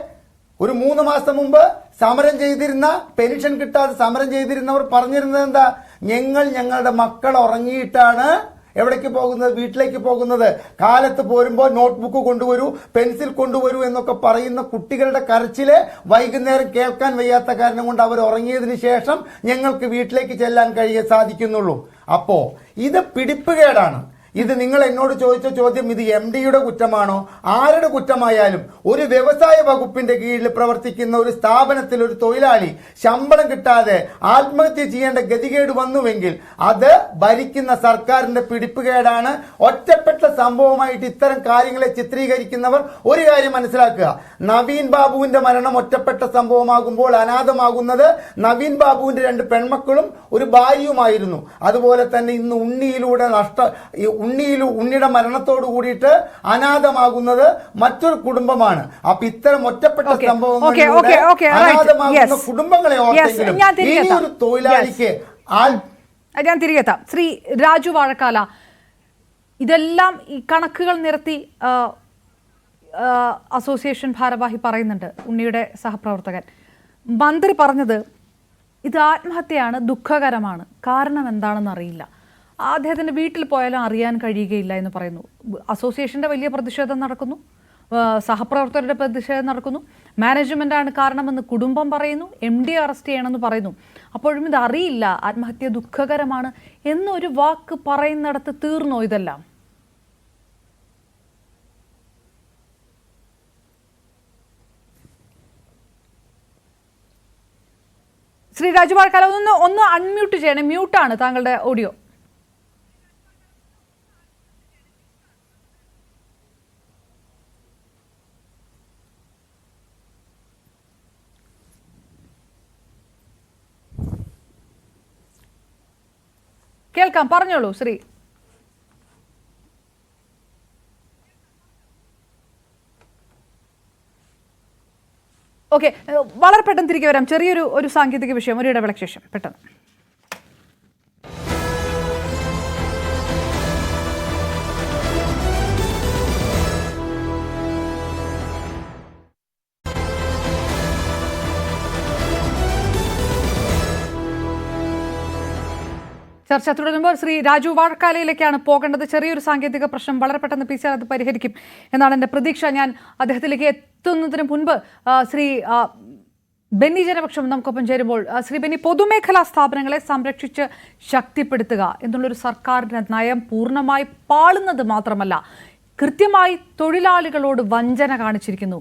ഒരു 3 മാസം മുമ്പ് സമരം ചെയ്തിരുന്ന, പെൻഷൻ കിട്ടാതെ സമരം ചെയ്തിരുന്നവർ പറഞ്ഞിരുന്നത് എന്താ? ഞങ്ങളുടെ മക്കൾ ഉറങ്ങിയിട്ടാണ് എവിടേക്ക് പോകുന്നത്? വീട്ടിലേക്ക് പോകുന്നത്. കാലത്ത് പോരുമ്പോൾ നോട്ട്ബുക്ക് കൊണ്ടുവരൂ, പെൻസിൽ കൊണ്ടുവരൂ എന്നൊക്കെ പറയുന്ന കുട്ടികളുടെ കരച്ചില് വൈകുന്നേരം കേൾക്കാൻ വയ്യാത്ത കാരണം കൊണ്ട് അവർ ഉറങ്ങിയതിനു ശേഷം ഞങ്ങൾക്ക് വീട്ടിലേക്ക് ചെല്ലാൻ സാധിക്കുന്നുള്ളൂ. അപ്പോ ഇത് പിടിപ്പുകേടാണ്. ഇത് നിങ്ങൾ എന്നോട് ചോദിച്ച ചോദ്യം ഇത് MD-യുടെ കുറ്റമാണോ? ആരുടെ കുറ്റമായാലും ഒരു വ്യവസായ വകുപ്പിന്റെ കീഴിൽ പ്രവർത്തിക്കുന്ന ഒരു സ്ഥാപനത്തിൽ ഒരു തൊഴിലാളി ശമ്പളം കിട്ടാതെ ആത്മഹത്യ ചെയ്യേണ്ട ഗതികേട് വന്നുവെങ്കിൽ അത് ഭരിക്കുന്ന സർക്കാരിന്റെ പിടിപ്പുകേടാണ്. ഒറ്റപ്പെട്ട സംഭവമായിട്ട് ഇത്തരം കാര്യങ്ങളെ ചിത്രീകരിക്കുന്നവർ ഒരു കാര്യം മനസ്സിലാക്കുക. നവീൻ ബാബുവിന്റെ മരണം ഒറ്റപ്പെട്ട സംഭവമാകുമ്പോൾ അനാഥമാകുന്നത് നവീൻ ബാബുവിന്റെ 2 പെൺമക്കളും ഒരു ഭാര്യയുമായിരുന്നു. അതുപോലെ തന്നെ ഇന്ന് ഉണ്ണിയുടെ മരണത്തോട് കൂടിയിട്ട് അനാഥമാകുന്നത് മറ്റൊരു കുടുംബമാണ്. അപ്പൊ ഇത്തരം ഒറ്റപ്പെട്ട സംഭവങ്ങളിലൂടെ അനാഥമാകുന്ന കുടുംബങ്ങളെ ഓർത്തെങ്കിലും ഈ ഒരു തൊഴിലാളിക്ക് ഞാൻ തിരികെത്താം. ശ്രീ രാജു വാഴക്കാല, ഇതെല്ലാം ഈ കണക്കുകൾ നിരത്തി അസോസിയേഷൻ ഭാരവാഹി പറയുന്നുണ്ട്, ഉണ്ണിയുടെ സഹപ്രവർത്തകൻ. മന്ത്രി പറഞ്ഞത് ഇത് ആത്മഹത്യയാണ്, ദുഃഖകരമാണ്, കാരണം എന്താണെന്ന് അറിയില്ല, അദ്ദേഹത്തിൻ്റെ വീട്ടിൽ പോയാലും അറിയാൻ കഴിയുകയില്ല എന്ന് പറയുന്നു. അസോസിയേഷൻ്റെ വലിയ പ്രതിഷേധം നടക്കുന്നു, സഹപ്രവർത്തകരുടെ പ്രതിഷേധം നടക്കുന്നു. മാനേജ്മെൻറ്റാണ് കാരണമെന്ന് കുടുംബം പറയുന്നു, MD അറസ്റ്റ് ചെയ്യണമെന്ന് പറയുന്നു. അപ്പോഴും ഇത് അറിയില്ല, ആത്മഹത്യ ദുഃഖകരമാണ് എന്നൊരു വാക്ക് പറയുന്നിടത്ത് തീർന്നോ ഇതെല്ലാം? ശ്രീ രാജു വാഴക്കാല, ഒന്ന് അൺമ്യൂട്ട് ചെയ്യണേ, മ്യൂട്ടാണ് താങ്കളുടെ ഓഡിയോ. കേൾക്കാം, പറഞ്ഞോളൂ ശ്രീ. ഓക്കെ, വളരെ പെട്ടെന്ന് തിരികെ വരാം. ചെറിയൊരു സാങ്കേതിക വിഷയം, ഒരു ഇടവേളയ്ക്ക് ശേഷം പെട്ടെന്ന്. ചർച്ച തുടരുമ്പോൾ ശ്രീ രാജു വാഴക്കാലയിലേക്കാണ് പോകേണ്ടത്. ചെറിയൊരു സാങ്കേതിക പ്രശ്നം, വളരെ പെട്ടെന്ന് PCR അത് പരിഹരിക്കും എന്നാണ് എൻ്റെ പ്രതീക്ഷ. ഞാൻ അദ്ദേഹത്തിലേക്ക് എത്തുന്നതിന് മുൻപ് ശ്രീ ബെന്നി ജനപക്ഷം നമുക്കൊപ്പം ചേരുമ്പോൾ, ശ്രീ ബെന്നി, പൊതുമേഖലാ സ്ഥാപനങ്ങളെ സംരക്ഷിച്ച് ശക്തിപ്പെടുത്തുക എന്നുള്ളൊരു സർക്കാരിൻ്റെ നയം പൂർണ്ണമായി പാളുന്നത് മാത്രമല്ല, കൃത്യമായി തൊഴിലാളികളോട് വഞ്ചന കാണിച്ചിരിക്കുന്നു.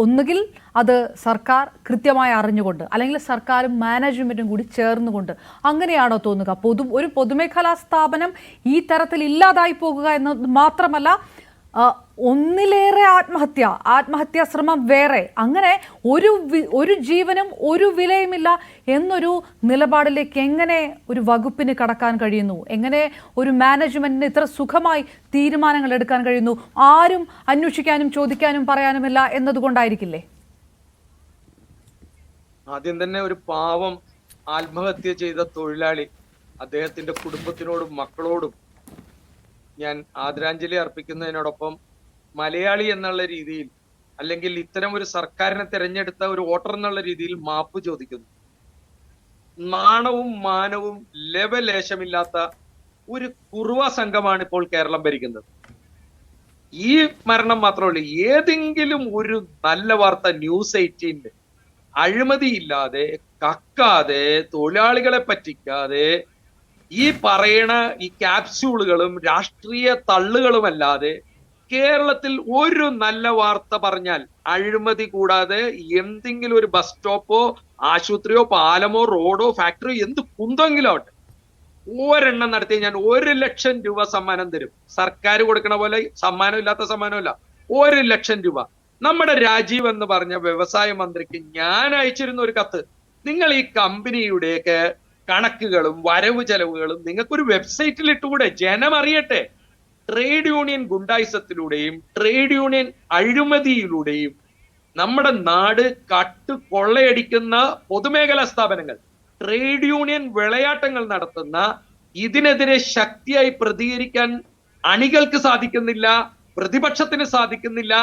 ഒന്നുകിൽ അത് സർക്കാർ കൃത്യമായി അറിഞ്ഞുകൊണ്ട്, അല്ലെങ്കിൽ സർക്കാരും മാനേജ്മെൻറ്റും കൂടി ചേർന്നുകൊണ്ട്. അങ്ങനെയാണോ തോന്നുക? ഒരു പൊതുമേഖലാ സ്ഥാപനം ഈ തരത്തിൽ ഇല്ലാതായി പോകുക എന്നത് മാത്രമല്ല, ഒന്നിലേറെ ആത്മഹത്യാ ശ്രമം വേറെ, അങ്ങനെ ഒരു ജീവനും ഒരു വിലയുമില്ല എന്നൊരു നിലപാടിലേക്ക് എങ്ങനെ ഒരു വകുപ്പിന് കടക്കാൻ കഴിയുന്നു? എങ്ങനെ ഒരു മാനേജ്മെന്റിന് ഇത്ര സുഖമായി തീരുമാനങ്ങൾ എടുക്കാൻ കഴിയുന്നു? ആരും അന്വേഷിക്കാനും ചോദിക്കാനും പറയാനുമില്ല എന്നതുകൊണ്ടായിരിക്കില്ലേ? ആദ്യം തന്നെ ഒരു പാവം ആത്മഹത്യ ചെയ്ത തൊഴിലാളി, അദ്ദേഹത്തിന്റെ കുടുംബത്തിനോടും മക്കളോടും ഞാൻ ആദരാഞ്ജലി അർപ്പിക്കുന്നതിനോടൊപ്പം മലയാളി എന്നുള്ള രീതിയിൽ, അല്ലെങ്കിൽ ഇത്തരം ഒരു സർക്കാരിനെ തെരഞ്ഞെടുത്ത ഒരു വോട്ടർ എന്നുള്ള രീതിയിൽ മാപ്പ് ചോദിക്കുന്നു. നാണവും മാനവും ലെവലേശമില്ലാത്ത ഒരു കുറുവ സംഘമാണ് ഇപ്പോൾ കേരളം ഭരിക്കുന്നത്. ഈ മരണം മാത്രമല്ല, ഏതെങ്കിലും ഒരു നല്ല വാർത്ത ന്യൂസ് 18 അഴിമതിയില്ലാതെ, കക്കാതെ, തൊഴിലാളികളെ പറ്റിക്കാതെ, ഈ പറയണ ഈ ക്യാപ്സ്യൂളുകളും രാഷ്ട്രീയ തള്ളുകളുമല്ലാതെ കേരളത്തിൽ ഒരു നല്ല വാർത്ത പറഞ്ഞാൽ അഴിമതി കൂടാതെ എന്തെങ്കിലും ഒരു ബസ് സ്റ്റോപ്പോ ആശുപത്രിയോ പാലമോ റോഡോ ഫാക്ടറിയോ എന്ത് കുന്തെങ്കിലും ആവട്ടെ, ഒരെണ്ണം നടത്തി ഞാൻ 1 ലക്ഷം രൂപ സമ്മാനം തരും. സർക്കാർ കൊടുക്കണ പോലെ സമ്മാനം ഇല്ലാത്ത സമ്മാനമല്ല, 1 ലക്ഷം രൂപ. നമ്മുടെ രാജീവ് എന്ന് പറഞ്ഞ വ്യവസായ മന്ത്രിക്ക് ഞാൻ അയച്ചിരുന്ന ഒരു കത്ത്, നിങ്ങൾ ഈ കമ്പനിയുടെയൊക്കെ കണക്കുകളും വരവ് ചെലവുകളും നിങ്ങൾക്കൊരു വെബ്സൈറ്റിൽ ഇട്ടുകൂടെ, ജനം അറിയട്ടെ. ട്രേഡ് യൂണിയൻ ഗുണ്ടായിസത്തിലൂടെയും ട്രേഡ് യൂണിയൻ അഴിമതിയിലൂടെയും നമ്മുടെ നാട് കൊള്ളയടിക്കുന്ന പൊതുമേഖലാ സ്ഥാപനങ്ങൾ, ട്രേഡ് യൂണിയൻ വിളയാട്ടങ്ങൾ നടത്തുന്ന, ഇതിനെതിരെ ശക്തിയായി പ്രതികരിക്കാൻ അണികൾക്ക് സാധിക്കുന്നില്ല, പ്രതിപക്ഷത്തിന് സാധിക്കുന്നില്ല,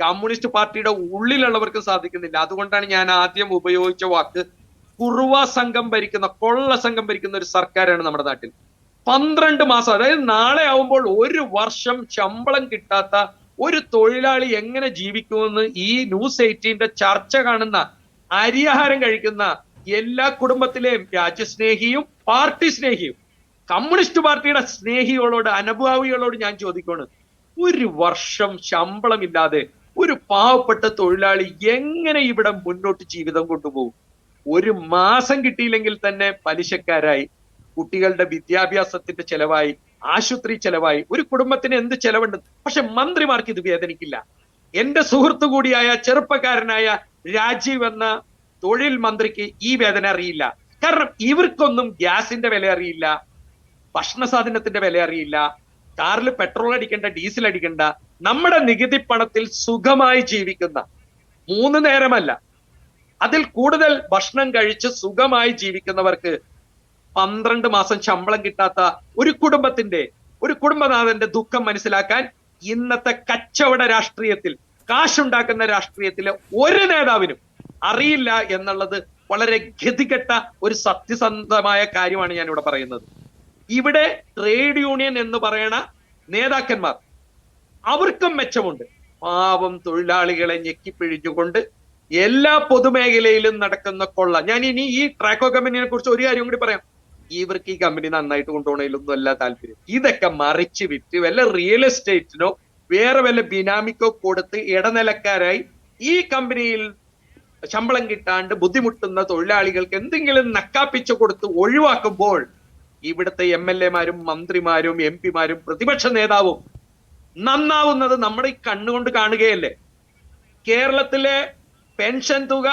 കമ്മ്യൂണിസ്റ്റ് പാർട്ടിയുടെ ഉള്ളിലുള്ളവർക്ക് സാധിക്കുന്നില്ല. അതുകൊണ്ടാണ് ഞാൻ ആദ്യം ഉപയോഗിച്ച വാക്ക് കുറുവ സംഘം ഭരിക്കുന്ന, കൊള്ള സംഘം ഭരിക്കുന്ന ഒരു സർക്കാരാണ് നമ്മുടെ നാട്ടിൽ. 12 മാസം, അതായത് നാളെ ആവുമ്പോൾ 1 വർഷം ശമ്പളം കിട്ടാത്ത ഒരു തൊഴിലാളി എങ്ങനെ ജീവിക്കുമെന്ന് ഈ ന്യൂസ് 18 ചർച്ച കാണുന്ന, അരിയാഹാരം കഴിക്കുന്ന എല്ലാ കുടുംബത്തിലെയും രാജ്യസ്നേഹിയും പാർട്ടി സ്നേഹിയും കമ്മ്യൂണിസ്റ്റ് പാർട്ടിയുടെ സ്നേഹികളോട്, അനുഭാവികളോട് ഞാൻ ചോദിക്കുകയാണ്, 1 വർഷം ശമ്പളമില്ലാതെ ഒരു പാവപ്പെട്ട തൊഴിലാളി എങ്ങനെ ഇവിടെ മുന്നോട്ട് ജീവിതം കൊണ്ടുപോകും? 1 മാസം കിട്ടിയില്ലെങ്കിൽ തന്നെ പലിശക്കാരായി, കുട്ടികളുടെ വിദ്യാഭ്യാസത്തിന്റെ ചെലവായി, ആശുപത്രി ചെലവായി, ഒരു കുടുംബത്തിന് എന്ത് ചെലവുണ്ട്? പക്ഷെ മന്ത്രിമാർക്ക് ഇത് വേദനിക്കില്ല. എന്റെ സുഹൃത്തു കൂടിയായ ചെറുപ്പക്കാരനായ രാജീവ് എന്ന തൊഴിൽ മന്ത്രിക്ക് ഈ വേദന അറിയില്ല. കാരണം ഇവർക്കൊന്നും ഗ്യാസിന്റെ വില അറിയില്ല, ഭക്ഷണ സാധനത്തിന്റെ വില അറിയില്ല, കാറിൽ പെട്രോൾ അടിക്കണ്ട, ഡീസൽ അടിക്കണ്ട, നമ്മുടെ നികുതി പണത്തിൽ സുഖമായി ജീവിക്കുന്ന, 3 നേരമല്ല അതിൽ കൂടുതൽ ഭക്ഷണം കഴിച്ച് സുഖമായി ജീവിക്കുന്നവർക്ക് 12 മാസം ശമ്പളം കിട്ടാത്ത ഒരു കുടുംബനാഥന്റെ ദുഃഖം മനസ്സിലാക്കാൻ ഇന്നത്തെ കച്ചവട രാഷ്ട്രീയത്തിൽ, കാശുണ്ടാക്കുന്ന രാഷ്ട്രീയത്തിലെ ഒരു നേതാവിനും അറിയില്ല എന്നുള്ളത് വളരെ ഗതികെട്ട ഒരു സത്യസന്ധമായ കാര്യമാണ് ഞാൻ ഇവിടെ പറയുന്നത്. ഇവിടെ ട്രേഡ് യൂണിയൻ എന്ന് പറയണ നേതാക്കന്മാർ, അവർക്കും മെച്ചമുണ്ട്. പാവം തൊഴിലാളികളെ ഞെക്കിപ്പിഴിഞ്ഞുകൊണ്ട് എല്ലാ പൊതുമേഖലയിലും നടക്കുന്ന കൊള്ള. ഞാൻ ഇനി ഈ ട്രാക്കോ കമ്പനിയെ കുറിച്ച് ഒരു കാര്യം കൂടി പറയാം. ഇവർക്ക് ഈ കമ്പനി നന്നായിട്ട് കൊണ്ടുപോകണതിലൊന്നും അല്ല താല്പര്യം. ഇതൊക്കെ മറിച്ച് വിറ്റ് വല്ല റിയൽ എസ്റ്റേറ്റിനോ വേറെ വല്ല ബിനാമിക്കോ കൊടുത്ത് ഇടനിലക്കാരായി ഈ കമ്പനിയിൽ ശമ്പളം കിട്ടാണ്ട് ബുദ്ധിമുട്ടുന്ന തൊഴിലാളികൾക്ക് എന്തെങ്കിലും നക്കാപ്പിച്ചു കൊടുത്ത് ഒഴിവാക്കുമ്പോൾ ഇവിടുത്തെ MLA-മാരും മന്ത്രിമാരും MP-മാരും പ്രതിപക്ഷ നേതാവും നന്നാവുന്നത് നമ്മുടെ ഈ കണ്ണുകൊണ്ട് കാണുകയല്ലേ. കേരളത്തിലെ പെൻഷൻ തുക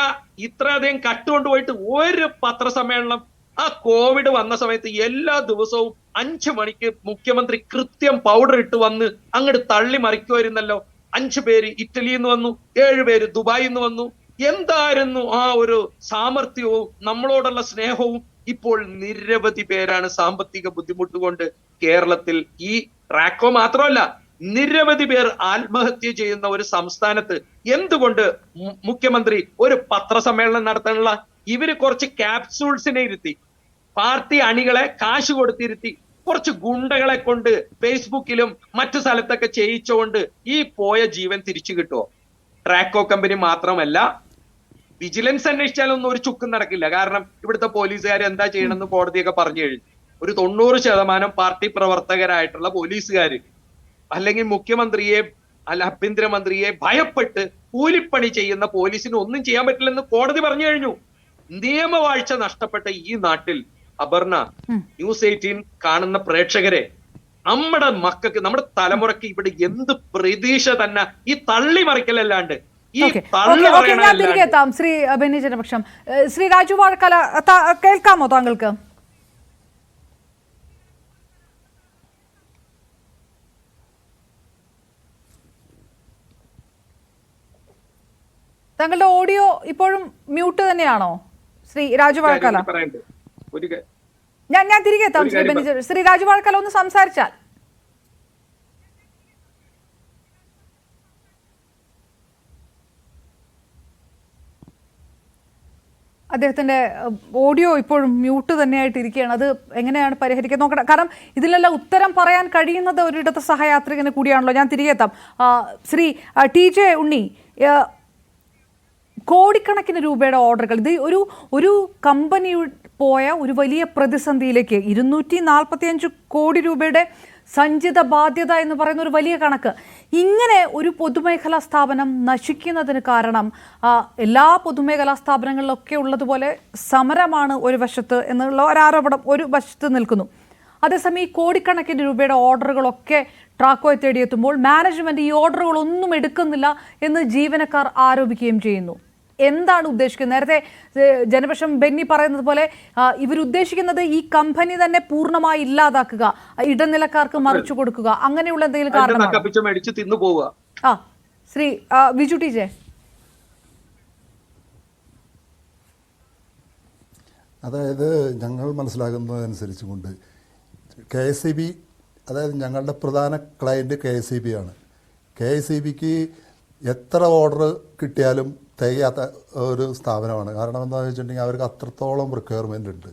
ഇത്രയധികം കട്ടുകൊണ്ടുപോയിട്ട് ഒരു പത്രസമ്മേളനം, ആ കോവിഡ് വന്ന സമയത്ത് എല്ലാ ദിവസവും 5 മണിക്ക് മുഖ്യമന്ത്രി കൃത്യം പൗഡർ ഇട്ട് വന്ന് അങ്ങോട്ട് തള്ളി മറിക്കുമായിരുന്നല്ലോ. 5 പേര് ഇറ്റലിയിൽ നിന്ന് വന്നു, 7 പേര് ദുബായിൽ നിന്ന് വന്നു. എന്തായിരുന്നു ആ ഒരു സാമർത്ഥ്യവും നമ്മളോടുള്ള സ്നേഹവും? ഇപ്പോൾ നിരവധി പേരാണ് സാമ്പത്തിക ബുദ്ധിമുട്ട് കൊണ്ട് കേരളത്തിൽ, ഈ ട്രാക്കോ മാത്രമല്ല നിരവധി പേർ ആത്മഹത്യ ചെയ്യുന്ന ഒരു സംസ്ഥാനത്ത് എന്തുകൊണ്ട് മുഖ്യമന്ത്രി ഒരു പത്രസമ്മേളനം നടത്താനുള്ള? ഇവര് കുറച്ച് ക്യാപ്സൂൾസിനെ ഇരുത്തി, പാർട്ടി അണികളെ കാശ് കൊടുത്തിരുത്തി, കുറച്ച് ഗുണ്ടകളെ കൊണ്ട് ഫേസ്ബുക്കിലും മറ്റു സ്ഥലത്തൊക്കെ ചെയ്യിച്ചുകൊണ്ട് ഈ പോയ ജീവൻ തിരിച്ചു കിട്ടുമോ? ട്രാക്കോ കമ്പനി മാത്രമല്ല, വിജിലൻസ് അന്വേഷിച്ചാലൊന്നും ഒരു ചുക്കും നടക്കില്ല. കാരണം ഇവിടുത്തെ പോലീസുകാർ എന്താ ചെയ്യണമെന്ന് കോടതിയൊക്കെ പറഞ്ഞു കഴിഞ്ഞു. ഒരു 90% പാർട്ടി പ്രവർത്തകരായിട്ടുള്ള പോലീസുകാർ, അല്ലെങ്കിൽ മുഖ്യമന്ത്രിയെ ആഭ്യന്തരമന്ത്രിയെ ഭയപ്പെട്ട് കൂലിപ്പണി ചെയ്യുന്ന പോലീസിന് ഒന്നും ചെയ്യാൻ പറ്റില്ലെന്ന് കോടതി പറഞ്ഞു കഴിഞ്ഞു. നിയമവാഴ്ച നഷ്ടപ്പെട്ട ഈ നാട്ടിൽ അപർണ, ന്യൂസ് 18 കാണുന്ന പ്രേക്ഷകരെ, നമ്മുടെ മക്കൾക്ക്, നമ്മുടെ തലമുറയ്ക്ക് ഇവിടെ എന്ത് പ്രതീക്ഷ തന്നെ ഈ തള്ളി മറിക്കലല്ലാണ്ട്, ഈ തള്ളി എത്താം. ശ്രീ ബെന്നി ജനപക്ഷം, ശ്രീ രാജു വാഴക്കാല, കേൾക്കാമോ താങ്കൾക്ക്? താങ്കളുടെ ഓഡിയോ ഇപ്പോഴും മ്യൂട്ട് തന്നെയാണോ? ശ്രീ രാജു വാഴക്കാല, പറയണ്ടേ ഒരു ഞാൻ തിരികെ എത്താം. ശ്രീ ബെന്നി, ശ്രീ രാജു വാഴക്കാല ഒന്ന് സംസാരിച്ചാൽ. അദ്ദേഹത്തിന്റെ ഓഡിയോ ഇപ്പോഴും മ്യൂട്ട് തന്നെയായിട്ട് ഇരിക്കുകയാണ്. അത് എങ്ങനെയാണ് പരിഹരിക്കാൻ നോക്കണം. കാരണം ഇതിലെല്ലാം ഉത്തരം പറയാൻ കഴിയുന്നത് ഒരിടത്ത് സഹയാത്രികന് കൂടിയാണല്ലോ. ഞാൻ തിരികെ എത്താം. ശ്രീ TJ ഉണ്ണി, കോടിക്കണക്കിന് രൂപയുടെ ഓർഡറുകൾ, ഇത് ഒരു കമ്പനി പോയ ഒരു വലിയ പ്രതിസന്ധിയിലേക്ക് 245 കോടി രൂപയുടെ സഞ്ചിത ബാധ്യത എന്ന് പറയുന്ന ഒരു വലിയ കണക്ക്. ഇങ്ങനെ ഒരു പൊതുമേഖലാ സ്ഥാപനം നശിക്കുന്നതിന് കാരണം എല്ലാ പൊതുമേഖലാ സ്ഥാപനങ്ങളിലൊക്കെ ഉള്ളതുപോലെ സമരമാണ് ഒരു വശത്ത് എന്നുള്ള ഒരാരോപണം ഒരു വശത്ത് നിൽക്കുന്നു. അതേസമയം ഈ കോടിക്കണക്കിന് രൂപയുടെ ഓർഡറുകളൊക്കെ ട്രാക്കോയെ തേടിയെത്തുമ്പോൾ മാനേജ്മെന്റ് ഈ ഓർഡറുകളൊന്നും എടുക്കുന്നില്ല എന്ന് ജീവനക്കാർ ആരോപിക്കുകയും ചെയ്യുന്നു. എന്താണ് ഉദ്ദേശിക്കുന്നത്? നേരത്തെ ജനപക്ഷം ബെന്നി പറയുന്നത് പോലെ ഇവരുദ്ദേശിക്കുന്നത് ഈ കമ്പനി തന്നെ പൂർണ്ണമായി ഇല്ലാതാക്കുക, ഇടനിലക്കാർക്ക് മറിച്ചു കൊടുക്കുക, അങ്ങനെയുള്ള എന്തെങ്കിലും കാരണമാണ്? ശ്രീ വിജു TJ. അതായത് ഞങ്ങൾ മനസ്സിലാക്കുന്നതനുസരിച്ച് കൊണ്ട് KSEB, അതായത് ഞങ്ങളുടെ പ്രധാന ക്ലയൻറ്റ് KSEB ആണ്. KSEBക്ക് എത്ര ഓർഡർ കിട്ടിയാലും തികയാത്ത ഒരു സ്ഥാപനമാണ്. കാരണം എന്താണെന്ന് വെച്ചിട്ടുണ്ടെങ്കിൽ അവർക്ക് അത്രത്തോളം റിക്വയർമെൻ്റ് ഉണ്ട്.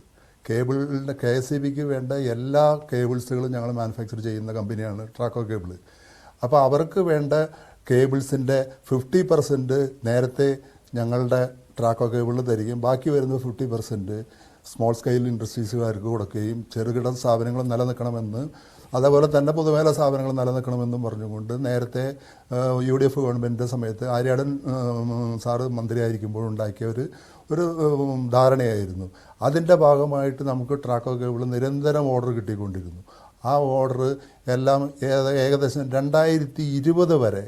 കേബിളിൻ്റെ KSEBക്ക് വേണ്ട എല്ലാ കേബിൾസുകളും ഞങ്ങൾ മാനുഫാക്ചർ ചെയ്യുന്ന കമ്പനിയാണ് ട്രാക്കോ കേബിൾ. അപ്പോൾ അവർക്ക് വേണ്ട കേബിൾസിൻ്റെ 50% നേരത്തെ ഞങ്ങളുടെ ട്രാക്കോ കേബിളിൽ തരികയും ബാക്കി വരുന്ന 50% സ്മോൾ സ്കെയിൽ ഇൻഡസ്ട്രീസുകാർക്ക് കൊടുക്കുകയും ചെറുകിട സ്ഥാപനങ്ങൾ നിലനിൽക്കണമെന്ന്, അതേപോലെ തന്നെ പൊതുമേഖലാ സ്ഥാപനങ്ങൾ നിലനിൽക്കണമെന്നും പറഞ്ഞുകൊണ്ട് നേരത്തെ UDF ഗവൺമെൻറ്റിൻ്റെ സമയത്ത് ആര്യാടൻ സാറ് മന്ത്രിയായിരിക്കുമ്പോൾ ഉണ്ടാക്കിയ ഒരു ധാരണയായിരുന്നു. അതിൻ്റെ ഭാഗമായിട്ട് നമുക്ക് ട്രാക്കോ കേബിൾ നിരന്തരം ഓർഡർ കിട്ടിക്കൊണ്ടിരുന്നു. ആ ഓർഡർ എല്ലാം ഏകദേശം 2020 വരെ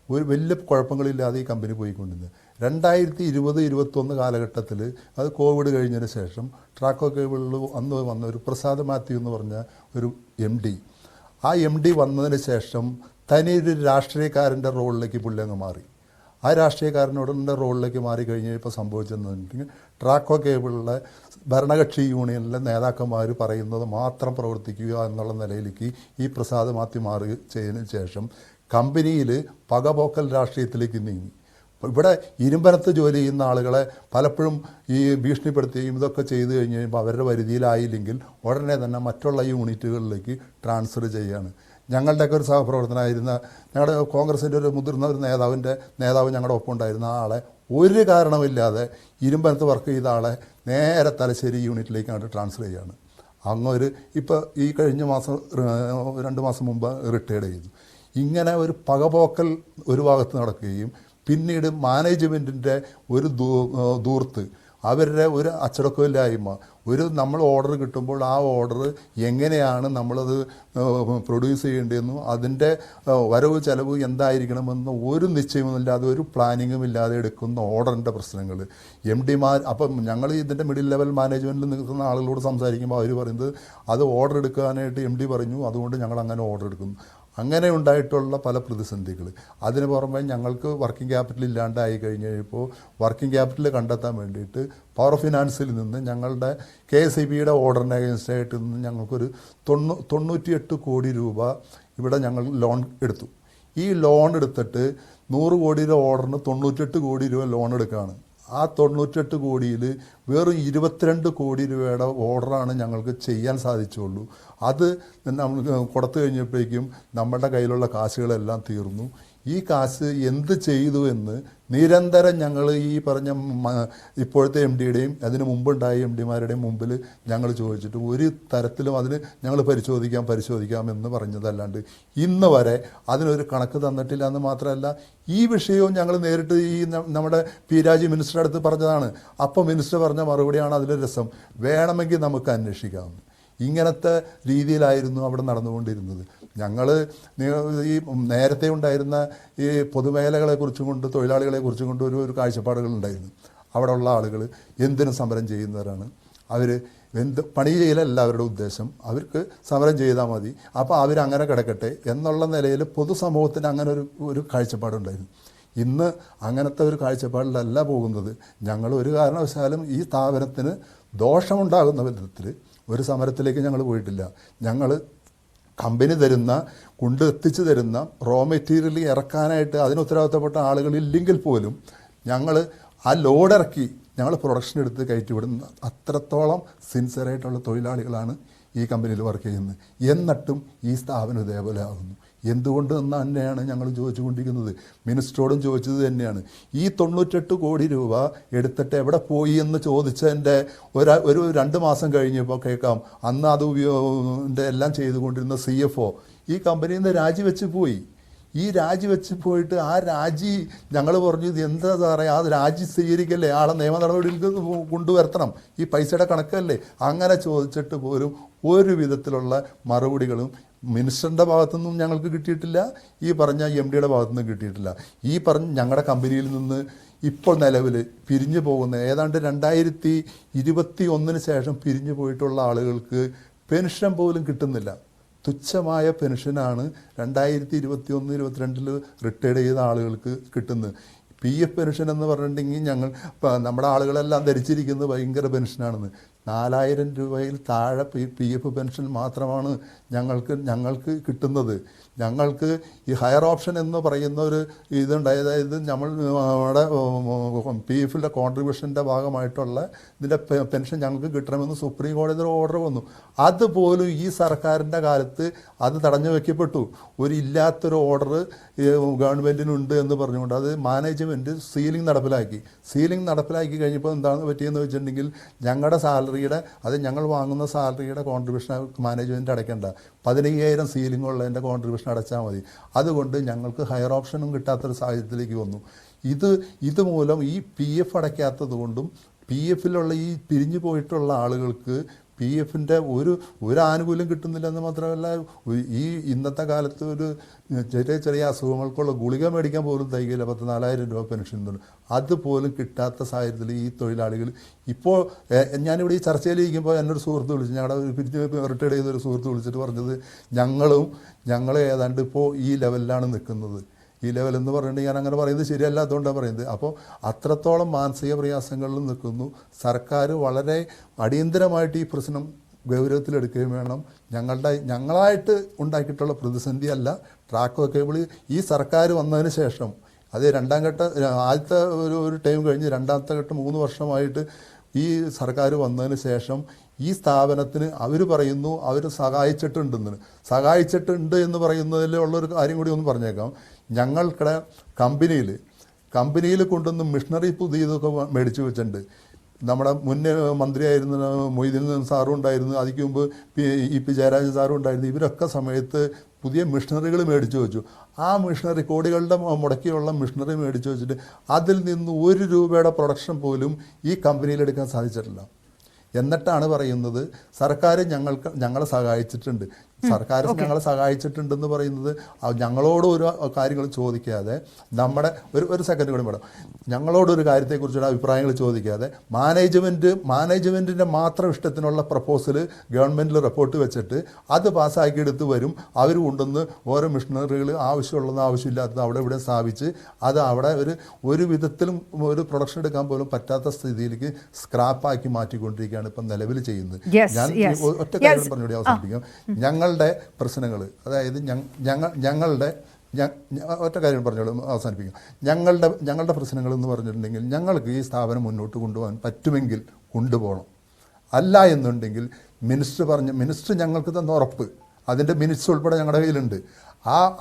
ഒരു വലിയ കുഴപ്പങ്ങളില്ലാതെ ഈ കമ്പനി പോയിക്കൊണ്ടിരുന്നത്. 2020-21 കാലഘട്ടത്തിൽ അത് കോവിഡ് കഴിഞ്ഞതിന് ശേഷം ട്രാക്കോ കേബിളിൽ അന്ന് വന്ന ഒരു പ്രസാദ് മാത്യു എന്ന് പറഞ്ഞ ഒരു MD, ആ MD വന്നതിന് ശേഷം തനിയൊരു രാഷ്ട്രീയക്കാരൻ്റെ റോളിലേക്ക് പുള്ളി അങ്ങ് മാറി. ആ രാഷ്ട്രീയക്കാരനോടുള്ള റോളിലേക്ക് മാറിക്കഴിഞ്ഞപ്പോൾ സംഭവിച്ചെന്നുണ്ടെങ്കിൽ ട്രാക്കോ കേബിളിലെ ഭരണകക്ഷി യൂണിയനിലെ നേതാക്കന്മാർ പറയുന്നത് മാത്രം പ്രവർത്തിക്കുക എന്നുള്ള നിലയിലേക്ക് ഈ പ്രസാദ് മാത്യു മാറി ചെയ്തതിന് ശേഷം കമ്പനിയിൽ പകപോക്കൽ രാഷ്ട്രീയത്തിലേക്ക് നീങ്ങി. ഇവിടെ ഇരുമ്പനത്ത് ജോലി ചെയ്യുന്ന ആളുകളെ പലപ്പോഴും ഈ ഭീഷണിപ്പെടുത്തുകയും ഇതൊക്കെ ചെയ്തു കഴിഞ്ഞ് കഴിയുമ്പോൾ അവരുടെ പരിധിയിലായില്ലെങ്കിൽ ഉടനെ തന്നെ മറ്റുള്ള യൂണിറ്റുകളിലേക്ക് ട്രാൻസ്ഫർ ചെയ്യുകയാണ്. ഞങ്ങളുടെയൊക്കെ ഒരു സഹപ്രവർത്തനമായിരുന്ന ഞങ്ങളുടെ കോൺഗ്രസിൻ്റെ ഒരു മുതിർന്ന ഒരു നേതാവ് ഞങ്ങളുടെ ഒപ്പം ഉണ്ടായിരുന്ന ആ ആളെ ഒരു കാരണമില്ലാതെ ഇരുമ്പനത്ത് വർക്ക് ചെയ്ത ആളെ നേരെ തലശ്ശേരി യൂണിറ്റിലേക്കാണ് ട്രാൻസ്ഫർ ചെയ്യുകയാണ്. അങ്ങൊരു ഇപ്പോൾ ഈ കഴിഞ്ഞ മാസം 2 മാസം മുമ്പ് റിട്ടയർഡ് ചെയ്തു. ഇങ്ങനെ ഒരു പകപോക്കൽ ഒരു ഭാഗത്ത് നടക്കുകയും പിന്നീട് മാനേജ്മെൻറ്റിൻ്റെ ഒരു ദൂർത്ത്, അവരുടെ ഒരു അച്ചടക്കമില്ലായ്മ, നമ്മൾ ഓർഡർ കിട്ടുമ്പോൾ ആ ഓർഡർ എങ്ങനെയാണ് നമ്മളത് പ്രൊഡ്യൂസ് ചെയ്യേണ്ടതെന്നും അതിൻ്റെ വരവ് ചെലവ് എന്തായിരിക്കണമെന്നും ഒരു നിശ്ചയവുമില്ലാതെ ഒരു പ്ലാനിങ്ങും ഇല്ലാതെ എടുക്കുന്ന ഓർഡറിൻ്റെ പ്രശ്നങ്ങൾ MDമാർ. അപ്പം ഞങ്ങൾ ഇതിൻ്റെ മിഡിൽ ലെവൽ മാനേജ്മെൻറ്റിൽ നിൽക്കുന്ന ആളുകളോട് സംസാരിക്കുമ്പോൾ അവർ പറയുന്നത് അത് ഓർഡർ എടുക്കാനായിട്ട് MD പറഞ്ഞു, അതുകൊണ്ട് ഞങ്ങൾ അങ്ങനെ ഓർഡർ എടുക്കുന്നു. അങ്ങനെ ഉണ്ടായിട്ടുള്ള പല പ്രതിസന്ധികൾ. അതിന് പുറമെ ഞങ്ങൾക്ക് വർക്കിംഗ് ക്യാപിറ്റൽ ഇല്ലാണ്ടായി കഴിഞ്ഞപ്പോൾ വർക്കിംഗ് ക്യാപിറ്റൽ കണ്ടെത്താൻ വേണ്ടിയിട്ട് പവർ ഫിനാൻസിൽ നിന്ന് ഞങ്ങളുടെ KSEBയുടെ ഓർഡറിന് അഗേൻസ്റ്റായിട്ട് നിന്ന് ഞങ്ങൾക്കൊരു 98 കോടി രൂപ ഇവിടെ ഞങ്ങൾ ലോൺ എടുത്തു. ഈ ലോൺ എടുത്തിട്ട് 100 കോടിയുടെ ഓർഡറിന് 98 കോടി രൂപ ലോൺ എടുക്കുകയാണ്. ആ 98 കോടിയിൽ വെറും 22 കോടി രൂപയുടെ ഓർഡറാണ് ഞങ്ങൾക്ക് ചെയ്യാൻ സാധിച്ചുള്ളൂ. അത് നമ്മൾ കൊടുത്തു കഴിഞ്ഞപ്പോഴേക്കും നമ്മുടെ കയ്യിലുള്ള കാശുകളെല്ലാം തീർന്നു. ഈ കാശ് എന്ത് ചെയ്തു എന്ന് നിരന്തരം ഞങ്ങൾ ഈ പറഞ്ഞ ഇപ്പോഴത്തെ MDയുടെയും അതിന് മുമ്പുണ്ടായ MDമാരുടെയും മുമ്പിൽ ഞങ്ങൾ ചോദിച്ചിട്ട് ഒരു തരത്തിലും അതിന് ഞങ്ങൾ പരിശോധിക്കാം എന്ന് പറഞ്ഞതല്ലാണ്ട് ഇന്ന് വരെ അതിനൊരു കണക്ക് തന്നിട്ടില്ല. എന്ന് മാത്രമല്ല ഈ വിഷയവും ഞങ്ങൾ നേരിട്ട് ഈ നമ്മുടെ P. രാജി മിനിസ്റ്ററുടെ അടുത്ത് പറഞ്ഞതാണ്. അപ്പോൾ മിനിസ്റ്റർ പറഞ്ഞ മറുപടിയാണ് അതിൽ രസം, വേണമെങ്കിൽ നമുക്ക് അന്വേഷിക്കാമെന്ന്. ഇങ്ങനത്തെ രീതിയിലായിരുന്നു അവിടെ നടന്നുകൊണ്ടിരുന്നത്. ഞങ്ങൾ ഈ നേരത്തെ ഉണ്ടായിരുന്ന ഈ പൊതുമേഖലകളെക്കുറിച്ചും കൊണ്ട് തൊഴിലാളികളെക്കുറിച്ചും കൊണ്ട് ഒരു കാഴ്ചപ്പാടുകളുണ്ടായിരുന്നു. അവിടെ ഉള്ള ആളുകൾ എന്തിനും സമരം ചെയ്യുന്നവരാണ്. അവർ പണി ചെയ്യലല്ല അവരുടെ ഉദ്ദേശം, അവർക്ക് സമരം ചെയ്താൽ മതി, അപ്പോൾ അവരങ്ങനെ കിടക്കട്ടെ എന്നുള്ള നിലയിൽ പൊതുസമൂഹത്തിന് അങ്ങനെ ഒരു കാഴ്ചപ്പാടുണ്ടായിരുന്നു. ഇന്ന് അങ്ങനത്തെ ഒരു കാഴ്ചപ്പാടിലല്ല പോകുന്നത്. ഞങ്ങൾ ഒരു കാരണവശാലും ഈ സ്ഥാപനത്തിന് ദോഷമുണ്ടാകുന്ന വിധത്തിൽ ഒരു സമരത്തിലേക്ക് ഞങ്ങൾ പോയിട്ടില്ല. ഞങ്ങൾ കമ്പനി തരുന്ന എത്തിച്ചു തരുന്ന റോ മെറ്റീരിയൽ ഇറക്കാനായിട്ട് അതിന് ഉത്തരവാദിത്തപ്പെട്ട ആളുകളില്ലെങ്കിൽ പോലും ഞങ്ങൾ ആ ലോഡ് ഇറക്കി ഞങ്ങൾ പ്രൊഡക്ഷൻ എടുത്ത് കയറ്റിവിടുന്ന അത്രത്തോളം സിൻസിയറായിട്ടുള്ള തൊഴിലാളികളാണ് ഈ കമ്പനിയിൽ വർക്ക് ചെയ്യുന്നത്. എന്നിട്ടും ഈ സ്ഥാപനം ഇതേപോലെ ആകുന്നു. എന്തുകൊണ്ട് എന്ന് തന്നെയാണ് ഞങ്ങൾ ചോദിച്ചുകൊണ്ടിരിക്കുന്നത്. മിനിസ്റ്ററോടും ചോദിച്ചത് തന്നെയാണ്. ഈ 98 കോടി രൂപ എടുത്തിട്ട് എവിടെ പോയി എന്ന് ചോദിച്ചതിൻ്റെ ഒരു 2 മാസം കഴിഞ്ഞപ്പോൾ കേൾക്കാം, അന്ന് അത് എല്ലാം ചെയ്തുകൊണ്ടിരുന്ന CFO ഈ കമ്പനിയിൽ നിന്ന് രാജിവെച്ച് പോയി. ഈ രാജിവെച്ച് പോയിട്ട് ആ രാജി ഞങ്ങൾ പറഞ്ഞു, ഇത് എന്താ സാറേ, ആ രാജി സ്വീകരിക്കല്ലേ, ആളെ നിയമ നടപടികൾക്ക് കൊണ്ടുവരുത്തണം, ഈ പൈസയുടെ കണക്കല്ലേ. അങ്ങനെ ചോദിച്ചിട്ട് പോലും ഒരു വിധത്തിലുള്ള മറുപടികളും മിനിസ്റ്ററിൻ്റെ ഭാഗത്തുനിന്നും ഞങ്ങൾക്ക് കിട്ടിയിട്ടില്ല, ഈ പറഞ്ഞ MDയുടെ ഭാഗത്തുനിന്നും കിട്ടിയിട്ടില്ല. ഈ പറഞ്ഞ ഞങ്ങളുടെ കമ്പനിയിൽ നിന്ന് ഇപ്പോൾ നിലവിൽ പിരിഞ്ഞു പോകുന്ന ഏതാണ്ട് 2021 ശേഷം പിരിഞ്ഞു പോയിട്ടുള്ള ആളുകൾക്ക് പെൻഷൻ പോലും കിട്ടുന്നില്ല. തുച്ഛമായ പെൻഷനാണ് 2021-22 റിട്ടയർഡ് ചെയ്ത ആളുകൾക്ക് കിട്ടുന്നത്. PF പെൻഷൻ എന്ന് പറഞ്ഞിട്ടുണ്ടെങ്കിൽ നമ്മുടെ ആളുകളെല്ലാം ധരിച്ചിരിക്കുന്നത് ഭയങ്കര പെൻഷനാണെന്ന്. 4000 രൂപയിൽ താഴെ PF പെൻഷൻ മാത്രമാണ് ഞങ്ങൾക്ക് കിട്ടുന്നത്. ഞങ്ങൾക്ക് ഈ ഹയർ ഓപ്ഷൻ എന്ന് പറയുന്ന ഒരു ഇതുണ്ട്. അതായത് നമ്മുടെ PF കോൺട്രിബ്യൂഷൻ്റെ ഭാഗമായിട്ടുള്ള ഇതിൻ്റെ പെൻഷൻ ഞങ്ങൾക്ക് കിട്ടണമെന്ന് സുപ്രീം കോടതിയുടെ ഓർഡർ വന്നു. അതുപോലും ഈ സർക്കാരിൻ്റെ കാലത്ത് അത് തടഞ്ഞു വയ്ക്കപ്പെട്ടു. ഇല്ലാത്തൊരു ഓർഡർ ഗവൺമെൻറ്റിനുണ്ട് എന്ന് പറഞ്ഞുകൊണ്ട് അത് മാനേജ്മെൻറ്റ് സീലിംഗ് നടപ്പിലാക്കി കഴിഞ്ഞപ്പോൾ എന്താണ് പറ്റിയെന്ന് വെച്ചിട്ടുണ്ടെങ്കിൽ ഞങ്ങളുടെ സാലറിയുടെ അത് ഞങ്ങൾ വാങ്ങുന്ന സാലറിയുടെ കോൺട്രിബ്യൂഷൻ മാനേജ്മെൻറ്റ് അടയ്ക്കേണ്ട 15,000 സീലിംഗ് ഉള്ളതിൻ്റെ കോൺട്രിബ്യൂഷൻ അടച്ചാൽ മതി. അതുകൊണ്ട് ഞങ്ങൾക്ക് ഹയർ ഓപ്ഷനും കിട്ടാത്തൊരു സാഹചര്യത്തിലേക്ക് വന്നു. ഇതുമൂലം ഈ PF അടയ്ക്കാത്തത് കൊണ്ടും PFലുള്ള ഈ പിരിഞ്ഞു പോയിട്ടുള്ള ആളുകൾക്ക് PFൻ്റെ ഒരു ആനുകൂല്യം കിട്ടുന്നില്ല എന്ന് മാത്രമല്ല, ഈ ഇന്നത്തെ കാലത്ത് ഒരു ചെറിയ അസുഖങ്ങൾക്കുള്ള ഗുളിക മേടിക്കാൻ പോലും തയ്ക്കില്ല. 14,000 രൂപ പെൻഷൻ ഉണ്ട്. അതുപോലും കിട്ടാത്ത സാഹചര്യത്തിൽ ഈ തൊഴിലാളികൾ ഇപ്പോൾ ഞാനിവിടെ ഈ ചർച്ചയിലിരിക്കുമ്പോൾ എന്നൊരു സുഹൃത്ത് വിളിച്ചു, ഞങ്ങളുടെ പിരിഞ്ഞ് റിട്ടയർഡ് ചെയ്തൊരു സുഹൃത്ത് വിളിച്ചിട്ട് പറഞ്ഞത് ഞങ്ങൾ ഏതാണ്ട് ഇപ്പോൾ ഈ ലെവലിലാണ് നിൽക്കുന്നത്. ഈ ലെവൽ എന്ന് പറഞ്ഞിട്ടുണ്ടെങ്കിൽ ഞാൻ അങ്ങനെ പറയുന്നത് ശരിയല്ല, അതുകൊണ്ടാണ് പറയുന്നത്. അപ്പോൾ അത്രത്തോളം മാനസിക പ്രയാസങ്ങളിൽ നിൽക്കുന്നു. സർക്കാർ വളരെ അടിയന്തരമായിട്ട് ഈ പ്രശ്നം ഗൗരവത്തിലെടുക്കുകയും വേണം. ഞങ്ങളായിട്ട് ഉണ്ടാക്കിയിട്ടുള്ള പ്രതിസന്ധി അല്ല. ട്രാക്കോ കേബിൾ ഈ സർക്കാർ വന്നതിന് ശേഷം അത് ആദ്യത്തെ ഒരു ടൈം കഴിഞ്ഞ് രണ്ടാമത്തെ ഘട്ടം 3 വർഷമായിട്ട് ഈ സർക്കാർ വന്നതിന് ശേഷം ഈ സ്ഥാപനത്തിന് അവർ പറയുന്നു അവർ സഹായിച്ചിട്ടുണ്ട് എന്ന് പറയുന്നതിലുള്ളൊരു കാര്യം കൂടി ഒന്ന് പറഞ്ഞേക്കാം. ഞങ്ങൾക്കിടെ കമ്പനിയിൽ കൊണ്ടുവന്ന് മിഷണറി പുതിയതൊക്കെ മേടിച്ചു വെച്ചിട്ടുണ്ട്. നമ്മുടെ മുന്നേ മന്ത്രിയായിരുന്ന മൊയ്തീൻ സാറും ഉണ്ടായിരുന്നു, അതിക്ക് മുമ്പ് EP ജയരാജൻ സാറും ഉണ്ടായിരുന്നു. ഇവരൊക്കെ സമയത്ത് പുതിയ മിഷണറികൾ മേടിച്ചു വെച്ചു. ആ മിഷണറി കോടികളുടെ മുടക്കിയുള്ള മിഷണറി മേടിച്ചു വെച്ചിട്ട് അതിൽ നിന്ന് 1 രൂപയുടെ പ്രൊഡക്ഷൻ പോലും ഈ കമ്പനിയിലെടുക്കാൻ സാധിച്ചിട്ടില്ല. എന്നിട്ടാണ് പറയുന്നത് സർക്കാർ ഞങ്ങളെ സഹായിച്ചിട്ടുണ്ട്. സർക്കാർ ഞങ്ങളെ സഹായിച്ചിട്ടുണ്ടെന്ന് പറയുന്നത് ഞങ്ങളോട് ഒരു കാര്യങ്ങൾ ചോദിക്കാതെ, നമ്മുടെ ഒരു സെക്കൻഡ് കൂടി മേഡം, ഞങ്ങളോടൊരു കാര്യത്തെക്കുറിച്ചുള്ള അഭിപ്രായങ്ങൾ ചോദിക്കാതെ മാനേജ്മെൻറ്റിൻ്റെ മാത്രം ഇഷ്ടത്തിനുള്ള പ്രപ്പോസൽ ഗവൺമെൻറ്റിൽ റിപ്പോർട്ട് വെച്ചിട്ട് അത് പാസ്സാക്കിയെടുത്ത് വരും. അവർ കൊണ്ടുവന്ന് ഓരോ മിഷണറികൾ ആവശ്യമുള്ളത് ആവശ്യമില്ലാത്തത് അവിടെ ഇവിടെ സ്ഥാപിച്ച് അത് അവിടെ ഒരു വിധത്തിലും ഒരു പ്രൊഡക്ഷൻ എടുക്കാൻ പോലും പറ്റാത്ത സ്ഥിതിയിലേക്ക് സ്ക്രാപ്പാക്കി മാറ്റിക്കൊണ്ടിരിക്കുകയാണ് ഇപ്പം നിലവിൽ ചെയ്യുന്നത്. ഞാൻ ഒറ്റ കാര്യം പറഞ്ഞുകൂടി അവസാനിപ്പിക്കാം. ഞങ്ങളുടെ പ്രശ്നങ്ങൾ, അതായത് ഒറ്റ കാര്യം പറഞ്ഞോളൂ അവസാനിപ്പിക്കും. ഞങ്ങളുടെ പ്രശ്നങ്ങൾ എന്ന് പറഞ്ഞിട്ടുണ്ടെങ്കിൽ ഞങ്ങൾക്ക് ഈ സ്ഥാപനം മുന്നോട്ട് കൊണ്ടുപോകാൻ പറ്റുമെങ്കിൽ കൊണ്ടുപോകണം. അല്ല എന്നുണ്ടെങ്കിൽ മിനിസ്റ്റർ ഞങ്ങൾക്ക് തന്ന ഉറപ്പ്, അതിൻ്റെ മിനിറ്റ്സ് ഉൾപ്പെടെ ഞങ്ങളുടെ കയ്യിലുണ്ട്.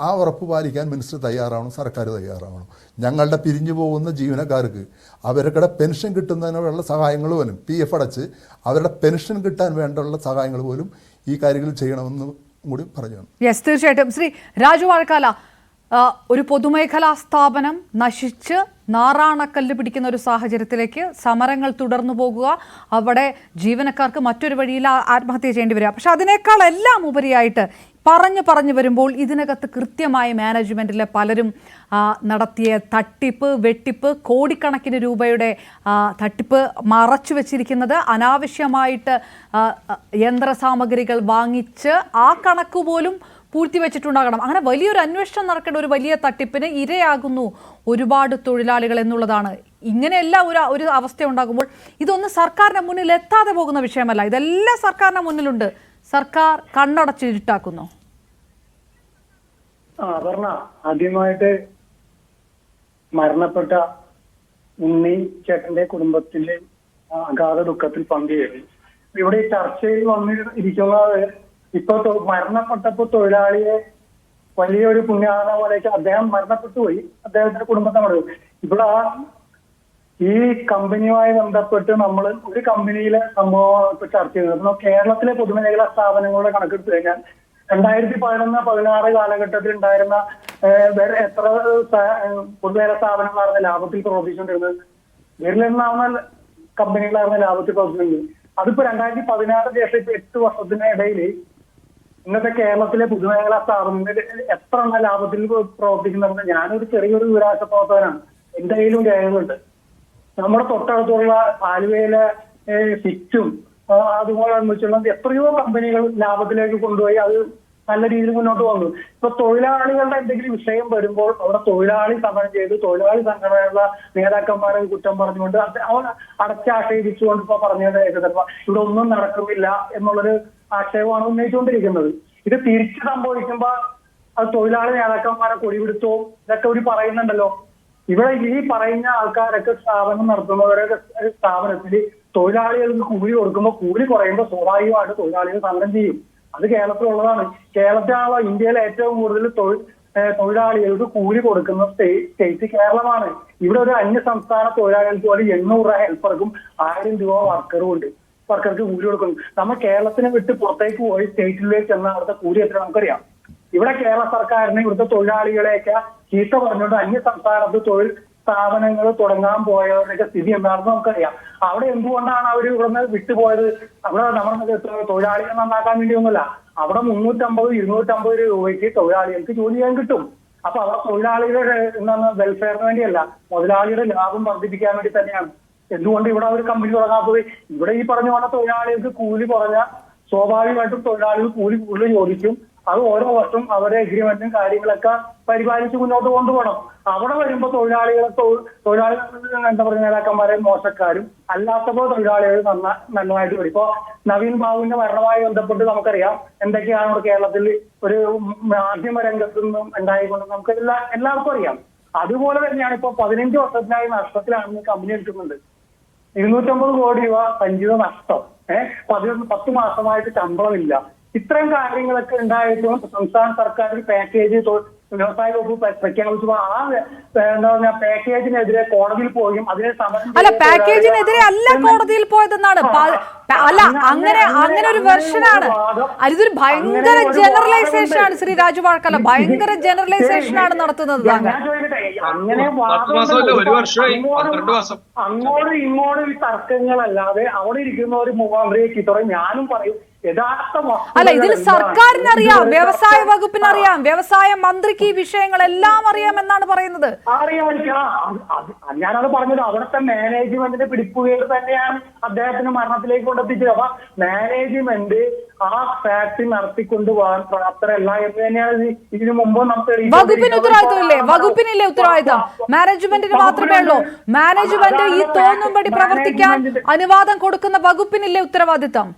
ആ ഉറപ്പ് പാലിക്കാൻ മിനിസ്റ്റർ തയ്യാറാവണം, സർക്കാർ തയ്യാറാവണം. ഞങ്ങളുടെ പിരിഞ്ഞു പോകുന്ന ജീവനക്കാർക്ക് അവരുടെ പെൻഷൻ കിട്ടുന്നതിനുള്ള സഹായങ്ങൾ പോലും PF അടച്ച് അവരുടെ പെൻഷൻ കിട്ടാൻ വേണ്ടുള്ള സഹായങ്ങൾ പോലും ഈ കാര്യങ്ങൾ ചെയ്യണമെന്ന് കൂടി പറഞ്ഞു. യെസ്, തീർച്ചയായിട്ടും. ശ്രീ രാജു വാഴക്കാല, ഒരു പൊതുമേഖലാ സ്ഥാപനം നശിച്ച് നാറാണക്കല്ല് പിടിക്കുന്ന ഒരു സാഹചര്യത്തിലേക്ക് സമരങ്ങൾ തുടർന്നു പോകുക, അവിടെ ജീവനക്കാർക്ക് മറ്റൊരു വഴിയിൽ ആത്മഹത്യ ചെയ്യേണ്ടി വരിക. പക്ഷെ അതിനേക്കാൾ എല്ലാം ഉപരിയായിട്ട് പറഞ്ഞു വരുമ്പോൾ ഇതിനകത്ത് കൃത്യമായി മാനേജ്മെൻറ്റിലെ പലരും നടത്തിയ തട്ടിപ്പ്, വെട്ടിപ്പ്, കോടിക്കണക്കിന് രൂപയുടെ തട്ടിപ്പ് മറച്ചു വെച്ചിരിക്കുന്നത്, അനാവശ്യമായിട്ട് യന്ത്രസാമഗ്രികൾ വാങ്ങിച്ച് ആ കണക്ക് പോലും പൂഴ്ത്തിവെച്ചിട്ടുണ്ടാകണം. അങ്ങനെ വലിയൊരു അന്വേഷണം നടക്കേണ്ട ഒരു വലിയ തട്ടിപ്പിന് ഇരയാകുന്നു ഒരുപാട് തൊഴിലാളികൾ എന്നുള്ളതാണ്. ഇങ്ങനെയല്ല ഒരു അവസ്ഥ ഉണ്ടാകുമ്പോൾ ഇതൊന്നും സർക്കാരിന്റെ മുന്നിൽ എത്താതെ പോകുന്ന വിഷയമല്ല. ഇതെല്ലാം സർക്കാരിന്റെ മുന്നിലുണ്ട്. സർക്കാർ കണ്ണടച്ചിരുട്ടാക്കുന്നു. ആദ്യമായിട്ട് മരണപ്പെട്ട ഉണ്ണി ചേട്ടന്റെ കുടുംബത്തിലെ അഗാധ ദുഃഖത്തിൽ പങ്കുചേരുന്നു. ഇവിടെ ഈ ചർച്ചയിൽ വന്നിരിക്കുന്നത് ഇപ്പൊ മരണപ്പെട്ടപ്പോ തൊഴിലാളിയെ വലിയൊരു പുണ്യാഹന പോലേക്ക് അദ്ദേഹം മരണപ്പെട്ടു പോയി, അദ്ദേഹത്തിന്റെ കുടുംബത്തോട്. ഇവിടെ ഈ കമ്പനിയുമായി ബന്ധപ്പെട്ട് നമ്മൾ ഒരു കമ്പനിയിലെ സംഭവം ഇപ്പൊ ചർച്ച ചെയ്യുന്നത്. കേരളത്തിലെ പൊതുമേഖലാ സ്ഥാപനങ്ങളുടെ കണക്കെടുത്തു കഴിഞ്ഞാൽ 2011-16 കാലഘട്ടത്തിൽ ഉണ്ടായിരുന്ന എത്ര പൊതുമേഖലാ സ്ഥാപനങ്ങളായിരുന്നു ലാഭത്തിൽ പ്രവർത്തിച്ചുകൊണ്ടിരുന്നത്? വിരലെണ്ണാവുന്ന കമ്പനികളായിരുന്നു ലാഭത്തിൽ പ്രവർത്തിച്ചിരുന്നത്. അതിപ്പോ 2016 ശേഷം ഇപ്പൊ 8 വർഷത്തിന് ഇടയിൽ ഇന്നത്തെ കേരളത്തിലെ പൊതുമേഖലാ സ്ഥാപനങ്ങളിൽ എത്ര എണ്ണ ലാഭത്തിൽ പ്രവർത്തിക്കുന്നുണ്ട്? ഞാനൊരു ചെറിയൊരു വിവരാശ പ്രവർത്തകനാണ്, എന്റെ കയ്യിലും രേഖകളുണ്ട്. നമ്മുടെ തൊട്ടടുത്തുള്ള ആലുവയിലെ സിറ്റും അതുപോലെ വെച്ചുള്ള എത്രയോ കമ്പനികൾ ലാഭത്തിലേക്ക് കൊണ്ടുപോയി അത് നല്ല രീതിയിൽ മുന്നോട്ട് വന്നു. ഇപ്പൊ തൊഴിലാളികളുടെ എന്തെങ്കിലും വിഷയം വരുമ്പോൾ അവിടെ തൊഴിലാളി സമരം ചെയ്ത് തൊഴിലാളി സംഘടനയുള്ള നേതാക്കന്മാരെ കുറ്റം പറഞ്ഞുകൊണ്ട് അവർ അടച്ചാക്ഷേപിച്ചുകൊണ്ട് ഇപ്പൊ പറഞ്ഞത് ഇവിടെ ഒന്നും നടക്കുന്നില്ല എന്നുള്ളൊരു ആക്ഷേപമാണ് ഉന്നയിച്ചുകൊണ്ടിരിക്കുന്നത്. ഇത് തിരിച്ചു സംഭവിക്കുമ്പോ അത് തൊഴിലാളി നേതാക്കന്മാരെ കൊടിപിടുത്തവും ഇതൊക്കെ ഒരു പറയുന്നുണ്ടല്ലോ. ഇവിടെ ഈ പറയുന്ന ആൾക്കാരൊക്കെ സ്ഥാപനം നടത്തുന്നവരൊക്കെ സ്ഥാപനത്തിൽ തൊഴിലാളികൾക്ക് കൂലി കൊടുക്കുമ്പോൾ കൂലി കുറയുമ്പോൾ സ്വാഭാവികമായിട്ട് തൊഴിലാളികൾ സമരം ചെയ്യും. അത് കേരളത്തിലുള്ളതാണ്. കേരളത്തിലാണല്ലോ ഇന്ത്യയിലെ ഏറ്റവും കൂടുതൽ തൊഴിലാളികൾക്ക് കൂലി കൊടുക്കുന്ന സ്റ്റേറ്റ് കേരളമാണ്. ഇവിടെ ഒരു അന്യ സംസ്ഥാന തൊഴിലാളികൾക്ക് പോലെ 800 രൂപ ഹെൽപ്പർക്കും 1000 രൂപ വർക്കറും ഉണ്ട്. വർക്കർക്ക് കൂലി കൊടുക്കുന്നു. നമ്മൾ കേരളത്തിനെ വിട്ട് പുറത്തേക്ക് പോയി സ്റ്റേറ്റിലേക്ക് ചെന്ന അവിടുത്തെ കൂലി എത്ര നമുക്കറിയാം. ഇവിടെ കേരള സർക്കാരിനെ ഇവിടുത്തെ തൊഴിലാളികളെയൊക്കെ ചീത്ത പറഞ്ഞുകൊണ്ട് അന്യ സംസ്ഥാനത്ത് തൊഴിൽ സ്ഥാപനങ്ങൾ തുടങ്ങാൻ പോയവരുടെയൊക്കെ സ്ഥിതി എന്താണെന്ന് നമുക്കറിയാം. അവിടെ എന്തുകൊണ്ടാണ് അവർ ഇവിടുന്ന് വിട്ടുപോയത്? അവിടെ നമ്മുടെ തൊഴിലാളികൾ നന്നാക്കാൻ വേണ്ടിയൊന്നുമല്ല. അവിടെ 350-250 രൂപയ്ക്ക് തൊഴിലാളികൾക്ക് ജോലി ചെയ്യാൻ കിട്ടും. അപ്പൊ അവിടെ തൊഴിലാളികളുടെ വെൽഫെയറിന് വേണ്ടിയല്ല, മുതലാളിയുടെ ലാഭം വർദ്ധിപ്പിക്കാൻ വേണ്ടി തന്നെയാണ്. എന്തുകൊണ്ട് ഇവിടെ ഒരു കമ്പനി തുടങ്ങാത്തത്? ഇവിടെ ഈ പറഞ്ഞ പോലെ തൊഴിലാളികൾക്ക് കൂലി കുറഞ്ഞ സ്വാഭാവികമായിട്ടും തൊഴിലാളികൾ കൂലി കൂടുതൽ ചോദിക്കും. അത് ഓരോ വർഷം അവരുടെ എഗ്രിമെന്റും കാര്യങ്ങളൊക്കെ പരിപാലിച്ച് മുന്നോട്ട് കൊണ്ടുപോകണം. അവിടെ വരുമ്പോൾ തൊഴിലാളികൾ എന്താ പറയുക നേതാക്കന്മാരെ മോശക്കാരും അല്ലാത്തപ്പോൾ തൊഴിലാളികൾ നല്ലതായിട്ട് വരും. ഇപ്പോ നവീൻ ബാബുവിന്റെ മരണവുമായി ബന്ധപ്പെട്ട് നമുക്കറിയാം എന്തൊക്കെയാണ് ഇവിടെ കേരളത്തിൽ ഒരു മാധ്യമ രംഗത്തു നിന്നും ഉണ്ടായിക്കൊണ്ട് നമുക്ക് എല്ലാവർക്കും അറിയാം. അതുപോലെ തന്നെയാണ് ഇപ്പൊ 15 വർഷത്തിനായി നഷ്ടത്തിലാണ് കമ്പനി എടുക്കുന്നുണ്ട്. 250 കോടി രൂപ സഞ്ചിത നഷ്ടം. 10 മാസമായിട്ട് ശമ്പളമില്ല. ഇത്തരം കാര്യങ്ങളൊക്കെ ഉണ്ടായിട്ടും സംസ്ഥാന സർക്കാർ പാക്കേജ് വ്യവസായ വകുപ്പ് പ്രഖ്യാപിച്ചപ്പോൾ ആ എന്താ പറഞ്ഞ പാക്കേജിനെതിരെ കോടതിയിൽ പോയും അതിനെ അല്ല പാക്കേജിനെതിരെ അല്ല കോടതിയിൽ പോയതെന്നാണ്. അല്ല അങ്ങനെ ഒരു വെർഷനാണ്. ഇതൊരു ഭയങ്കര ജനറലൈസേഷൻ ആണ് ശ്രീ രാജു വാഴക്കല. ഭയങ്കര ജനറലൈസേഷൻ ആണ് നടത്തുന്നത്. അങ്ങനെ അങ്ങോട്ടും ഇങ്ങോട്ടും ഈ തർക്കങ്ങളല്ലാതെ അവിടെ ഇരിക്കുന്ന ഒരു മുഖ്യമന്ത്രിയെ ചിത്രം ഞാനും പറയും അല്ല ഇതിൽ സർക്കാരിനറിയാം, വ്യവസായ വകുപ്പിനറിയാം, വ്യവസായ മന്ത്രിക്ക് ഈ വിഷയങ്ങളെല്ലാം അറിയാമെന്നാണ് പറയുന്നത്. ഞാനത് പറഞ്ഞത് അവിടുത്തെ മാനേജ്മെന്റിന്റെ പിടിപ്പുകേട് തന്നെയാണ് അദ്ദേഹത്തിന് മരണത്തിലേക്ക് കൊണ്ടെത്തിച്ചത്. അപ്പൊ മാനേജ്മെന്റ് ആ ഫാക്ടറി നടത്തിക്കൊണ്ടുപോകാൻ പ്രാപ്തരല്ല എന്ന് തന്നെയാണ് ഇതിനു മുമ്പ് നമുക്ക് വകുപ്പിന് ഉത്തരവാദിത്വമില്ലേ? വകുപ്പിനില്ലേ ഉത്തരവാദിത്വം? മാനേജ്മെന്റിന് മാത്രമേ ഉള്ളൂ. മാനേജ്മെന്റ് ഈ തോന്നുംപടി പ്രവർത്തിക്കാൻ അനുവാദം കൊടുക്കുന്ന വകുപ്പിനില്ലേ ഉത്തരവാദിത്വം?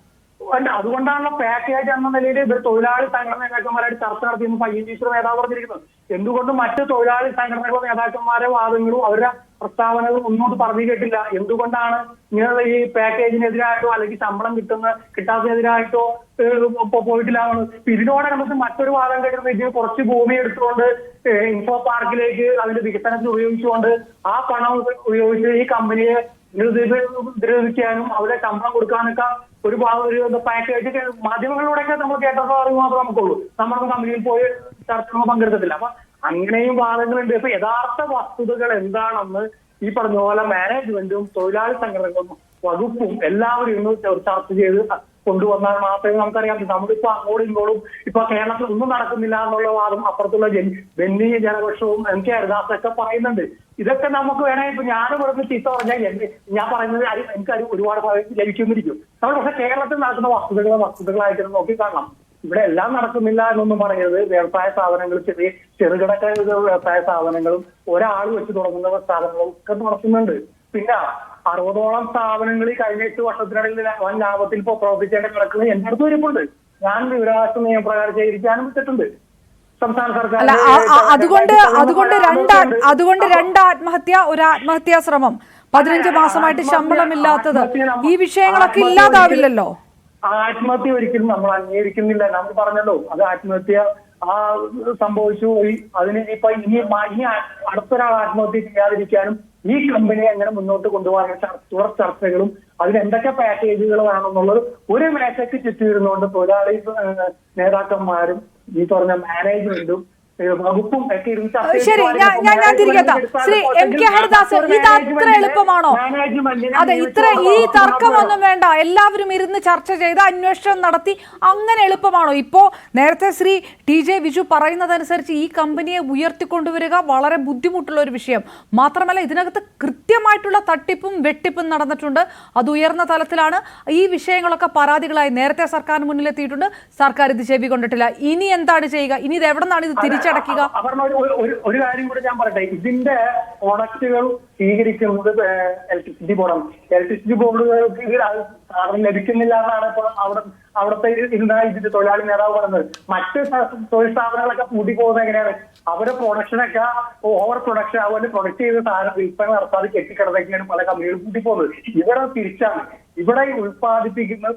അതുകൊണ്ടാണല്ലോ പാക്കേജ് എന്ന നിലയിൽ ഇവർ തൊഴിലാളി സംഘടന നേതാക്കന്മാരായിട്ട് ചർച്ച നടത്തിയെന്ന് പയ്യന്നീശ്വര നേതാവ് പറഞ്ഞിരിക്കുന്നത്. എന്തുകൊണ്ട് മറ്റ് തൊഴിലാളി സംഘടനകളുടെ നേതാക്കന്മാരെ വാദങ്ങളും അവരുടെ പ്രസ്താവനകളും മുന്നോട്ട് പറഞ്ഞു കേട്ടില്ല? എന്തുകൊണ്ടാണ് ഇങ്ങനെയുള്ള ഈ പാക്കേജിനെതിരായിട്ടോ അല്ലെങ്കിൽ ശമ്പളം കിട്ടാത്തതിനെതിരായിട്ടോ പോയിട്ടില്ല? ഇതിനോടനുബന്ധിച്ച് മറ്റൊരു വാദം കേട്ടിരുന്നത് ഇതിന് കുറച്ച് ഭൂമി എടുത്തുകൊണ്ട് ഇൻഫോ പാർക്കിലേക്ക് അതിന്റെ വികസനത്തിന് ഉപയോഗിച്ചുകൊണ്ട് ആ പണം ഉപയോഗിച്ച് ഈ കമ്പനിയെ നിരോധിക്കാനും അവരെ ശമ്പളം കൊടുക്കാനൊക്കെ ഒരു പാക്കേജ് മാധ്യമങ്ങളിലൂടെയൊക്കെ നമ്മൾ കേട്ടപ്പോൾ അറിവ് മാത്രമേ നമുക്കുള്ളൂ. നമ്മുടെ കമ്പനിയിൽ പോയി ചർച്ചകൾ പങ്കെടുത്തിട്ടില്ല. അപ്പൊ അങ്ങനെയും വാദങ്ങളുണ്ട്. ഇപ്പൊ യഥാർത്ഥ വസ്തുതകൾ എന്താണെന്ന് ഈ പറഞ്ഞ പോലെ മാനേജ്മെന്റും തൊഴിലാളി സംഘടനകളും വകുപ്പും എല്ലാവരും ഇന്ന് ചർച്ച ചെയ്ത് കൊണ്ടുവന്നാൽ മാത്രമേ നമുക്കറിയാം. നമ്മളിപ്പോ അങ്ങോട്ടും ഇങ്ങോട്ടും ഇപ്പൊ കേരളത്തിൽ ഒന്നും നടക്കുന്നില്ല എന്നുള്ള വാദം അപ്പുറത്തുള്ള ബെന്നി ജനപക്ഷവും MK ഹരിദാസൊക്കെ പറയുന്നുണ്ട്. ഇതൊക്കെ നമുക്ക് വേണമെങ്കിൽ ഇപ്പൊ ഞാൻ പറഞ്ഞ ചീത്ത പറഞ്ഞാൽ ഞാൻ പറയുന്നത് എനിക്ക് ഒരുപാട് ലഭിക്കുന്നിരിക്കും. നമ്മൾ പക്ഷെ കേരളത്തിൽ നടക്കുന്ന വസ്തുതകളായിട്ട് നോക്കി കാണണം. ഇവിടെ എല്ലാം നടക്കുന്നില്ല എന്നൊന്നും പറയരുത്. വ്യവസായ സ്ഥാപനങ്ങൾ, ചെറുകിട വ്യവസായ സ്ഥാപനങ്ങളും ഒരാൾ വെച്ച് തുടങ്ങുന്ന സ്ഥാപനങ്ങളും ഒക്കെ നടക്കുന്നുണ്ട്. പിന്നെ 60ഓളം സ്ഥാപനങ്ങൾ ഈ കഴിഞ്ഞ 8 വർഷത്തിനിടയിൽ വൻ ലാഭത്തിൽ ഇപ്പോൾ പ്രവർത്തിക്കേണ്ട കിടക്കുന്നത് എന്റെ അടുത്ത് വരിപ്പുണ്ട്. ഞാൻ വിവരാവകാശ നിയമപ്രകാരം ചെയ്തിരിക്കാനും വിട്ടിട്ടുണ്ട്. സംസ്ഥാന സർക്കാർ അതുകൊണ്ട് രണ്ട് ആത്മഹത്യ, ഒരു ആത്മഹത്യാ ശ്രമം, 15 മാസമായിട്ട് ശമ്പളമില്ലാത്തത്, ഈ വിഷയങ്ങളൊക്കെ ഇല്ലാതാവില്ലല്ലോ. ആത്മഹത്യ ഒരിക്കലും നമ്മൾ അംഗീകരിക്കുന്നില്ല. നമ്മൾ പറഞ്ഞല്ലോ, അത് ആത്മഹത്യ സംഭവിച്ചു പോയി. അതിന് ഇപ്പൊ ഇനി അടുത്തൊരാൾ ആത്മഹത്യ ചെയ്യാതിരിക്കാനും ഈ കമ്പനിയെ എങ്ങനെ മുന്നോട്ട് കൊണ്ടുപോകാൻ തുടർ ചർച്ചകളും അതിന് എന്തൊക്കെ പാക്കേജുകൾ വേണമെന്നുള്ളത് ഒരു മേശയ്ക്ക് ചുറ്റിയിരുന്നുകൊണ്ട് തൊഴിലാളി നേതാക്കന്മാരും ഈ പറഞ്ഞ മാനേജ്മെന്റും വകുപ്പും ഒക്കെ ഇരുന്ന് ശരി, ഞാൻ തിരികെത്താം. ശ്രീ എം കെ ഹരിദാസ്, ഇത് അത്ര എളുപ്പമാണോ? അതെ, ഈ തർക്കമൊന്നും വേണ്ട, എല്ലാവരും ഇരുന്ന് ചർച്ച ചെയ്ത് അന്വേഷണം നടത്തി അങ്ങനെ എളുപ്പമാണോ? ഇപ്പോ നേരത്തെ ശ്രീ TJ വിജു പറയുന്നതനുസരിച്ച് ഈ കമ്പനിയെ ഉയർത്തിക്കൊണ്ടുവരിക വളരെ ബുദ്ധിമുട്ടുള്ള ഒരു വിഷയം മാത്രമല്ല, ഇതിനകത്ത് കൃത്യമായിട്ടുള്ള തട്ടിപ്പും വെട്ടിപ്പും നടന്നിട്ടുണ്ട്. അത് ഉയർന്ന തലത്തിലാണ്. ഈ വിഷയങ്ങളൊക്കെ പരാതികളായി നേരത്തെ സർക്കാരിന് മുന്നിലെത്തിയിട്ടുണ്ട്. സർക്കാർ ഇത് ചെവി കൊണ്ടിട്ടില്ല. ഇനി എന്താണ് ചെയ്യുക? ഇനി ഇത് എവിടെ നിന്നാണ് ഇത് തിരിച്ചടക്കുക? ഒരു കാര്യം കൂടെ ഞാൻ പറയട്ടെ. ഇതിന്റെ പ്രൊഡക്റ്റുകൾ സ്വീകരിക്കുന്നത് ഇലക്ട്രിസിറ്റി ബോർഡാണ്. ഇലക്ട്രിസിറ്റി ബോർഡുകൾക്ക് ലഭിക്കുന്നില്ല എന്നാണ് ഇപ്പോൾ അവിടുത്തെ ഇതിന്റെ തൊഴിലാളി നേതാവ് പറഞ്ഞത്. മറ്റ് തൊഴിൽ സ്ഥാപനങ്ങളൊക്കെ കൂട്ടിപ്പോകുന്നത് എങ്ങനെയാണ്? അവരുടെ പ്രൊഡക്ഷനൊക്കെ ഓവർ പ്രൊഡക്ഷൻ, അതുപോലെ പ്രൊഡക്റ്റ് ചെയ്ത സാധനം വിൽപ്പന നടത്താതെ കെട്ടിക്കിടന്നൊക്കെയാണ് പല കമ്പനികളും കൂട്ടിപ്പോകുന്നത്. ഇവിടെ തിരിച്ചാണ്. ഇവിടെ ഉത്പാദിപ്പിക്കുന്നത്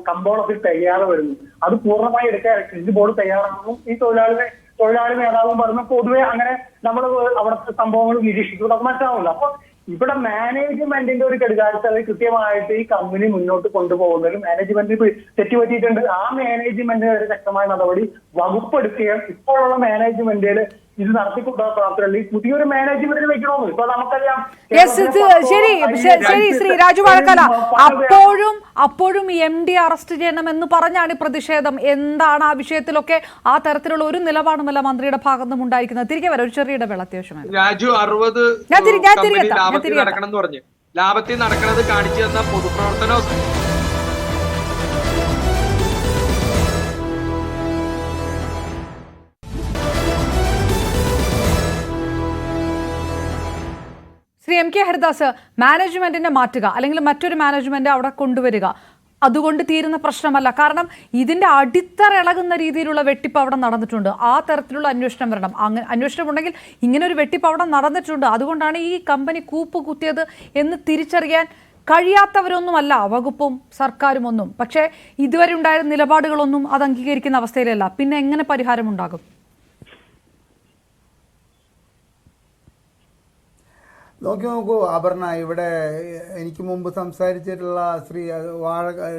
കമ്പോളത്തിൽ തയ്യാറ് വരുന്നു. അത് പൂർണ്ണമായി എടുക്കാൻ ഇലക്ട്രിസിറ്റി ബോർഡ് തയ്യാറാണെന്നും ഈ തൊഴിലാളി നേതാവും പറഞ്ഞു. പൊതുവെ അങ്ങനെ നമ്മൾ അവിടുത്തെ സംഭവങ്ങൾ നിരീക്ഷിക്കുന്നത് അത് മനസ്സിലാവില്ല. അപ്പൊ ഇവിടെ മാനേജ്മെന്റിന്റെ ഒരു കെടുകാഴ്ച കൃത്യമായിട്ട് ഈ കമ്പനി മുന്നോട്ട് കൊണ്ടുപോകുന്നതിൽ മാനേജ്മെന്റിന് തെറ്റുപറ്റിയിട്ടുണ്ട്. ആ മാനേജ്മെന്റിന് ശക്തമായ നടപടി വകുപ്പെടുക്കുകയും ഇപ്പോഴുള്ള മാനേജ്മെന്റിൽ ഇത് നടത്തിക്കൊണ്ടുപോകാൻ പ്രാപ്തരല്ല. ഈ പുതിയൊരു മാനേജ്മെന്റിന് വെക്കണമെന്ന് ഇപ്പൊ നമുക്കറിയാം. ശരി ശ്രീ രാജു വാഴക്കാല, അപ്പോഴും MD അറസ്റ്റ് ചെയ്യണമെന്ന് പറഞ്ഞാണ് പ്രതിഷേധം. എന്താണ് ആ വിഷയത്തിലൊക്കെ ആ തരത്തിലുള്ള ഒരു നിലപാടുമല്ല മന്ത്രിയുടെ ഭാഗത്തുനിന്നും ഉണ്ടായിരിക്കുന്നത്. തിരികെ വരാം, ഒരു ചെറിയ ഇടവേള അത്യാവശ്യമാണ്. രാജു 60 നടക്കണം എന്ന് പറഞ്ഞു. ലാഭത്തിൽ നടക്കുന്നത് കാണിച്ചു തന്ന പൊതുപ്രവർത്തനോ ശ്രീ എം കെ ഹരിദാസ്, മാനേജ്മെന്റിനെ മാറ്റുക അല്ലെങ്കിൽ മറ്റൊരു മാനേജ്മെന്റ് അവിടെ കൊണ്ടുവരിക അതുകൊണ്ട് തീരുന്ന പ്രശ്നമല്ല. കാരണം ഇതിന്റെ അടിത്തറ ഇളകുന്ന രീതിയിലുള്ള വെട്ടിപ്പ് അവിടെ നടന്നിട്ടുണ്ട്. ആ തരത്തിലുള്ള അന്വേഷണം വരണം. അങ്ങനെ അന്വേഷണം ഉണ്ടെങ്കിൽ ഇങ്ങനെ ഒരു വെട്ടിപ്പ് അവിടെ നടന്നിട്ടുണ്ട്. അതുകൊണ്ടാണ് ഈ കമ്പനി കൂപ്പ് കുത്തിയത് എന്ന് തിരിച്ചറിയാൻ കഴിയാത്തവരൊന്നുമല്ല വകുപ്പും സർക്കാരും ഒന്നും. പക്ഷേ ഇതുവരെ ഉണ്ടായ നിലപാടുകളൊന്നും അത് അംഗീകരിക്കുന്ന അവസ്ഥയിലല്ല. പിന്നെ എങ്ങനെ പരിഹാരമുണ്ടാകും? നോക്കൂ അപർണ, ഇവിടെ എനിക്ക് മുമ്പ് സംസാരിച്ചിട്ടുള്ള ശ്രീ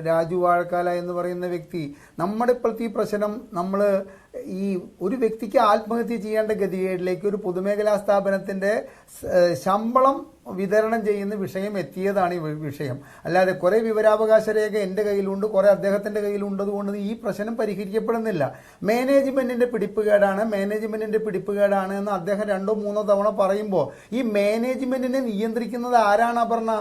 രാജു വാഴക്കാല എന്ന് പറയുന്ന വ്യക്തി, നമ്മുടെ ഇപ്പോഴത്തെ ഈ പ്രശ്നം നമ്മൾ ഈ ഒരു വ്യക്തിക്ക് ആത്മഹത്യ ചെയ്യേണ്ട ഗതികേടിലേക്ക് ഒരു പൊതുമേഖലാ സ്ഥാപനത്തിന്റെ ശമ്പളം വിതരണം ചെയ്യുന്ന വിഷയം എത്തിയതാണ് ഈ വിഷയം. അല്ലാതെ കുറെ വിവരാവകാശ രേഖ എൻ്റെ കയ്യിലുണ്ട്, കുറെ അദ്ദേഹത്തിന്റെ കയ്യിലുണ്ടതുകൊണ്ട് ഈ പ്രശ്നം പരിഹരിക്കപ്പെടുന്നില്ല. മാനേജ്മെന്റിന്റെ പിടിപ്പുകേടാണ് എന്ന് അദ്ദേഹം 2-3 തവണ പറയുമ്പോൾ ഈ മാനേജ്മെന്റിനെ നിയന്ത്രിക്കുന്നത് ആരാണ് അപർണ?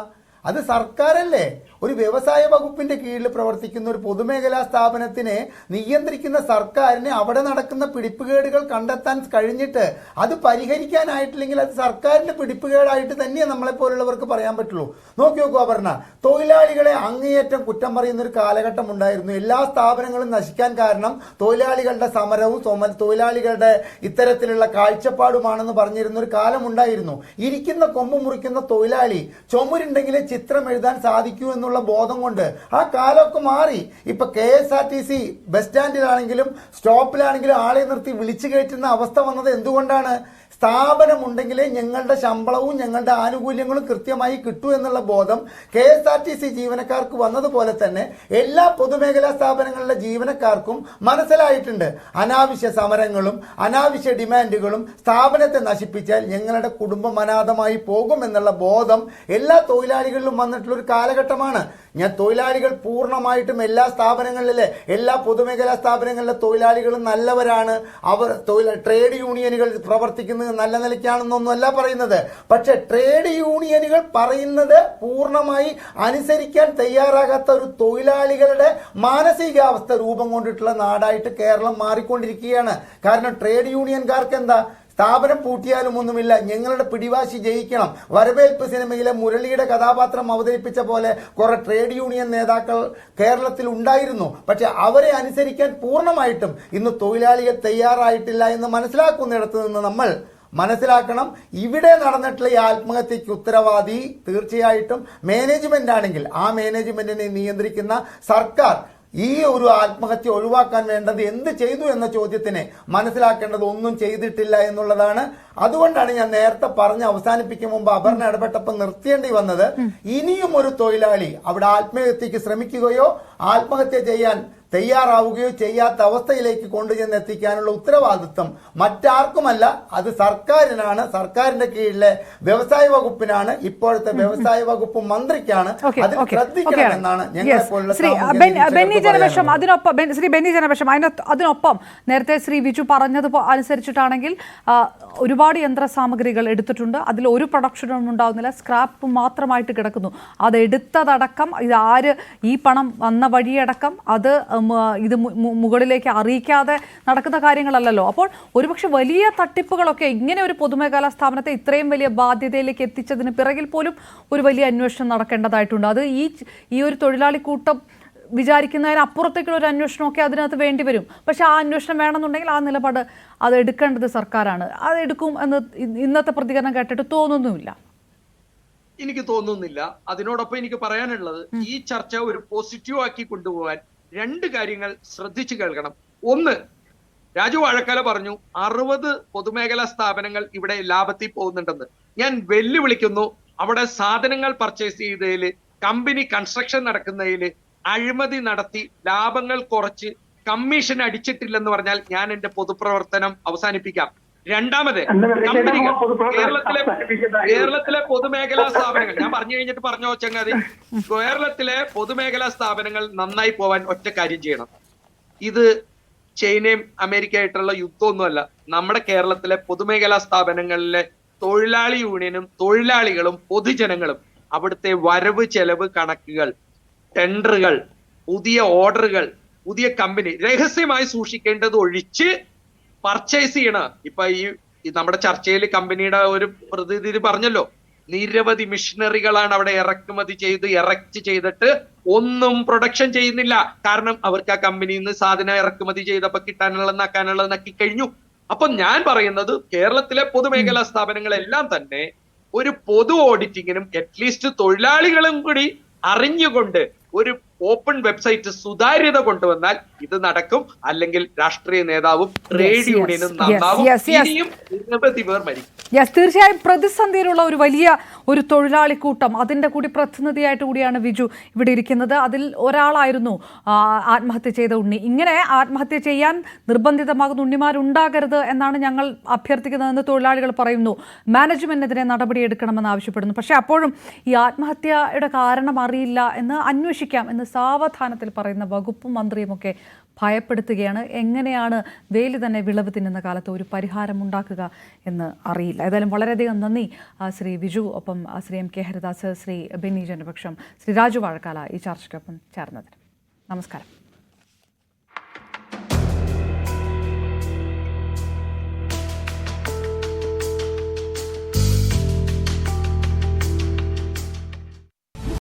അത് സർക്കാരല്ലേ? ഒരു വ്യവസായ വകുപ്പിന്റെ കീഴിൽ പ്രവർത്തിക്കുന്ന ഒരു പൊതുമേഖലാ സ്ഥാപനത്തിനെ നിയന്ത്രിക്കുന്ന സർക്കാരിന് അവിടെ നടക്കുന്ന പിടിപ്പുകേടുകൾ കണ്ടെത്താൻ കഴിഞ്ഞിട്ട് അത് പരിഹരിക്കാനായിട്ടില്ലെങ്കിൽ അത് സർക്കാരിന്റെ പിടിപ്പുകേടായിട്ട് തന്നെ നമ്മളെപ്പോലുള്ളവർക്ക് പറയാൻ പറ്റുള്ളൂ. നോക്കൂ അപർണ, തൊഴിലാളികളെ അങ്ങേയറ്റം കുറ്റം പറയുന്ന ഒരു കാലഘട്ടം ഉണ്ടായിരുന്നു. എല്ലാ സ്ഥാപനങ്ങളും നശിക്കാൻ കാരണം തൊഴിലാളികളുടെ സമരവും തൊഴിലാളികളുടെ ഇത്തരത്തിലുള്ള കാഴ്ചപ്പാടുമാണെന്ന് പറഞ്ഞിരുന്ന ഒരു കാലം ഉണ്ടായിരുന്നു. ഇരിക്കുന്ന കൊമ്പ് മുറിക്കുന്ന തൊഴിലാളി ചുമരുണ്ടെങ്കിലേ ചിത്രം എഴുതാൻ സാധിക്കൂ എന്നുള്ള ബോധം കൊണ്ട് ആ കാലമൊക്കെ മാറി. ഇപ്പൊ KSRTC ബസ് സ്റ്റാൻഡിലാണെങ്കിലും സ്റ്റോപ്പിലാണെങ്കിലും ആളെ നിർത്തി വിളിച്ചു കയറ്റുന്ന അവസ്ഥ വന്നത് എന്തുകൊണ്ടാണ്? സ്ഥാപനമുണ്ടെങ്കിലേ ഞങ്ങളുടെ ശമ്പളവും ഞങ്ങളുടെ ആനുകൂല്യങ്ങളും കൃത്യമായി കിട്ടൂ എന്നുള്ള ബോധം KSRTC ജീവനക്കാർക്ക് വന്നതുപോലെ തന്നെ എല്ലാ പൊതുമേഖലാ സ്ഥാപനങ്ങളിലെ ജീവനക്കാർക്കും മനസ്സിലായിട്ടുണ്ട്. അനാവശ്യ സമരങ്ങളും അനാവശ്യ ഡിമാൻഡുകളും സ്ഥാപനത്തെ നശിപ്പിച്ചാൽ ഞങ്ങളുടെ കുടുംബം അനാഥമായി പോകും എന്നുള്ള ബോധം എല്ലാ തൊഴിലാളികളിലും വന്നിട്ടുള്ള ഒരു കാലഘട്ടമാണ്. തൊഴിലാളികൾ പൂർണ്ണമായിട്ടും എല്ലാ പൊതുമേഖലാ സ്ഥാപനങ്ങളിലെ തൊഴിലാളികളും നല്ലവരാണ്. അവർ ട്രേഡ് യൂണിയനുകൾ പ്രവർത്തിക്കുന്ന നല്ല നിലയ്ക്കാണെന്നൊന്നുമല്ല പറയുന്നത്. പക്ഷെ ട്രേഡ് യൂണിയനുകൾ പറയുന്നത് പൂർണ്ണമായി അനുസരിക്കാൻ തയ്യാറാകാത്ത ഒരു തൊഴിലാളികളുടെ മാനസികാവസ്ഥ രൂപം കൊണ്ടിട്ടുള്ള നാടായിട്ട് കേരളം മാറിക്കൊണ്ടിരിക്കുകയാണ്. കാരണം ട്രേഡ് യൂണിയൻകാർക്ക് എന്താ, സ്ഥാപനം പൂട്ടിയാലും ഒന്നുമില്ല, ഞങ്ങളുടെ പിടിവാശി ജയിക്കണം. വരവേൽപ്പ് സിനിമയിലെ മുരളിയുടെ കഥാപാത്രം അവതരിപ്പിച്ച പോലെ കുറെ ട്രേഡ് യൂണിയൻ നേതാക്കൾ കേരളത്തിൽ ഉണ്ടായിരുന്നു. പക്ഷെ അവരെ അനുസരിക്കാൻ പൂർണ്ണമായിട്ടും ഇന്ന് തൊഴിലാളികൾ തയ്യാറായിട്ടില്ല എന്ന് മനസ്സിലാക്കുന്നിടത്ത് നിന്ന് നമ്മൾ മനസ്സിലാക്കണം, ഇവിടെ നടന്നിട്ടുള്ള ഈ ആത്മഹത്യക്ക് ഉത്തരവാദി തീർച്ചയായിട്ടും മാനേജ്മെന്റ് ആണെങ്കിൽ ആ മാനേജ്മെന്റിനെ നിയന്ത്രിക്കുന്ന സർക്കാർ ഈ ഒരു ആത്മഹത്യ ഒഴിവാക്കാൻ വേണ്ടത് എന്ത് ചെയ്തു എന്ന ചോദ്യത്തിന് മനസ്സിലാക്കേണ്ടത് ഒന്നും ചെയ്തിട്ടില്ല എന്നുള്ളതാണ്. അതുകൊണ്ടാണ് ഞാൻ നേരത്തെ പറഞ്ഞ് അവസാനിപ്പിക്കും മുമ്പ് അപർണ ഇടപെട്ടപ്പോൾ നിർത്തേണ്ടി വന്നത്. ഇനിയും ഒരു തൊഴിലാളി അവിടെ ആത്മഹത്യക്ക് ശ്രമിക്കുകയോ ആത്മഹത്യ ചെയ്യാൻ തയ്യാറാവുകയോ ചെയ്യാത്ത അവസ്ഥയിലേക്ക് കൊണ്ടുചെന്ന് എത്തിക്കാനുള്ള ഉത്തരവാദിത്വം മറ്റാർക്കുമല്ല, അത് സർക്കാരിനാണ്. സർക്കാരിന്റെ കീഴിലെ വ്യവസായ വകുപ്പിനാണ്, ഇപ്പോഴത്തെ വ്യവസായ വകുപ്പ് മന്ത്രിക്കാണ്. അത് ശ്രദ്ധിക്കണമെന്നാണ് ഞങ്ങളെപ്പോലുള്ള അതിനൊപ്പം നേരത്തെ ശ്രീ വിജു പറഞ്ഞത് അനുസരിച്ചിട്ടാണെങ്കിൽ ഒരുപാട് യന്ത്ര സാമഗ്രികൾ എടുത്തിട്ടുണ്ട്. അതിൽ ഒരു പ്രൊഡക്ഷനൊന്നും ഉണ്ടാവുന്നില്ല, സ്ക്രാപ്പ് മാത്രമായിട്ട് കിടക്കുന്നു. അത് എടുത്തതടക്കം ഇത് ആര് ഈ പണം വന്ന വഴിയടക്കം അത് ഇത് മുകളിലേക്ക് അറിയിക്കാതെ നടക്കുന്ന കാര്യങ്ങളല്ലല്ലോ. അപ്പോൾ ഒരുപക്ഷെ വലിയ തട്ടിപ്പുകളൊക്കെ ഇങ്ങനെ ഒരു പൊതുമേഖലാ സ്ഥാപനത്തെ ഇത്രയും വലിയ ബാധ്യതയിലേക്ക് എത്തിച്ചതിന് പിറകിൽ പോലും ഒരു വലിയ അന്വേഷണം നടക്കേണ്ടതായിട്ടുണ്ട്. അത് ഈ ഒരു തൊഴിലാളി കൂട്ടം വിചാരിക്കുന്നതിന് അപ്പുറത്തേക്കുള്ള ഒരു അന്വേഷണമൊക്കെ അതിനകത്ത് വേണ്ടി വരും. പക്ഷെ ആ അന്വേഷണം വേണമെന്നുണ്ടെങ്കിൽ ആ നിലപാട് അത് എടുക്കേണ്ടത് സർക്കാരാണ്. അത് എടുക്കും എന്ന് ഇന്നത്തെ പ്രതികരണം കേട്ടിട്ട് തോന്നുന്നുമില്ല. എനിക്ക് തോന്നുന്നില്ല. അതിനോടൊപ്പം എനിക്ക് പറയാനുള്ളത്, ഈ ചർച്ച ഒരു പോസിറ്റീവ് ആക്കി കൊണ്ടുപോകാൻ രണ്ട് കാര്യങ്ങൾ ശ്രദ്ധിച്ചു കേൾക്കണം. ഒന്ന്, രാജു വാഴക്കാല പറഞ്ഞു 60 പൊതുമേഖലാ സ്ഥാപനങ്ങൾ ഇവിടെ ലാഭത്തിൽ പോകുന്നുണ്ടെന്ന്. ഞാൻ വെല്ലുവിളിക്കുന്നു, അവിടെ സാധനങ്ങൾ പർച്ചേസ് ചെയ്തതിൽ, കമ്പനി കൺസ്ട്രക്ഷൻ നടക്കുന്നതിൽ അഴിമതി നടത്തി ലാഭങ്ങൾ കുറച്ച് കമ്മീഷൻ അടിച്ചിട്ടില്ലെന്ന് പറഞ്ഞാൽ ഞാൻ എന്റെ പൊതുപ്രവർത്തനം അവസാനിപ്പിക്കാം. രണ്ടാമത്, കേരളത്തിലെ പൊതുമേഖലാ സ്ഥാപനങ്ങൾ, ഞാൻ പറഞ്ഞു കഴിഞ്ഞിട്ട് പറഞ്ഞോ ചങ്ങാതി, കേരളത്തിലെ പൊതുമേഖലാ സ്ഥാപനങ്ങൾ നന്നായി പോവാൻ ഒറ്റ കാര്യം ചെയ്യണം. ഇത് ചൈനയും അമേരിക്കയായിട്ടുള്ള യുദ്ധമൊന്നുമല്ല. നമ്മുടെ കേരളത്തിലെ പൊതുമേഖലാ സ്ഥാപനങ്ങളിലെ തൊഴിലാളി യൂണിയനും തൊഴിലാളികളും പൊതുജനങ്ങളും അവിടുത്തെ വരവ് ചെലവ് കണക്കുകൾ, ടെൻഡറുകൾ, പുതിയ ഓർഡറുകൾ, പുതിയ കമ്പനി രഹസ്യമായി സൂക്ഷിക്കേണ്ടത് ഒഴിച്ച് പർച്ചേസ് ചെയ്യണം. ഇപ്പൊ ഈ നമ്മുടെ ചർച്ചയിൽ കമ്പനിയുടെ ഒരു പ്രതിനിധി പറഞ്ഞല്ലോ, നിരവധി മിഷനറികളാണ് അവിടെ ഇറക്കുമതി ചെയ്തിട്ട് ഒന്നും പ്രൊഡക്ഷൻ ചെയ്യുന്നില്ല. കാരണം അവർക്ക് ആ കമ്പനിയിൽ നിന്ന് സാധനം ഇറക്കുമതി ചെയ്തപ്പോ കിട്ടാനുള്ളത് നക്കി കഴിഞ്ഞു. അപ്പൊ ഞാൻ പറയുന്നത്, കേരളത്തിലെ പൊതുമേഖലാ സ്ഥാപനങ്ങളെല്ലാം തന്നെ ഒരു പൊതു ഓഡിറ്റിങ്ങിനും അറ്റ്ലീസ്റ്റ് തൊഴിലാളികളും കൂടി അറിഞ്ഞുകൊണ്ട് ഒരു ഓപ്പൺ വെബ്സൈറ്റ് സുതാര്യത കൊണ്ടുവന്നാൽ ഇത് നടക്കും. അല്ലെങ്കിൽ രാഷ്ട്രീയ നേതാവും ട്രേഡ് യൂണിയനും നന്നാവും, ഇനിയും നിരവധി പേർ മരിക്കും. തീർച്ചയായും പ്രതിസന്ധിയിലുള്ള ഒരു വലിയ ഒരു തൊഴിലാളി കൂട്ടം, അതിൻ്റെ കൂടി പ്രതിനിധിയായിട്ട് കൂടിയാണ് വിജു ഇവിടെ ഇരിക്കുന്നത്. അതിൽ ഒരാളായിരുന്നു ആത്മഹത്യ ചെയ്ത ഉണ്ണി. ഇങ്ങനെ ആത്മഹത്യ ചെയ്യാൻ നിർബന്ധിതമാകുന്ന ഉണ്ണിമാരുണ്ടാകരുത് എന്നാണ് ഞങ്ങൾ അഭ്യർത്ഥിക്കുന്നതെന്ന് തൊഴിലാളികൾ പറയുന്നു. മാനേജ്മെന്റിനെതിരെ നടപടിയെടുക്കണമെന്ന് ആവശ്യപ്പെടുന്നു. പക്ഷേ അപ്പോഴും ഈ ആത്മഹത്യയുടെ കാരണം അറിയില്ല എന്ന് അന്വേഷിക്കാം എന്ന് സാവധാനത്തിൽ പറയുന്ന വകുപ്പും മന്ത്രിയുമൊക്കെ ഭയപ്പെടുത്തുകയാണ്. എങ്ങനെയാണ് വേലി തന്നെ വിളവ് തിന്നുന്ന കാലത്ത് ഒരു പരിഹാരം ഉണ്ടാക്കുക എന്ന് അറിയില്ല. ഏതായാലും വളരെയധികം നന്ദി ശ്രീ വിജു, ഒപ്പം ശ്രീ എം കെ ഹരിദാസ്, ശ്രീ ബെന്നി ജനപക്ഷം, ശ്രീ രാജു വാഴക്കാല ഈ ചർച്ചയ്ക്കൊപ്പം ചേർന്നതിന്. നമസ്കാരം.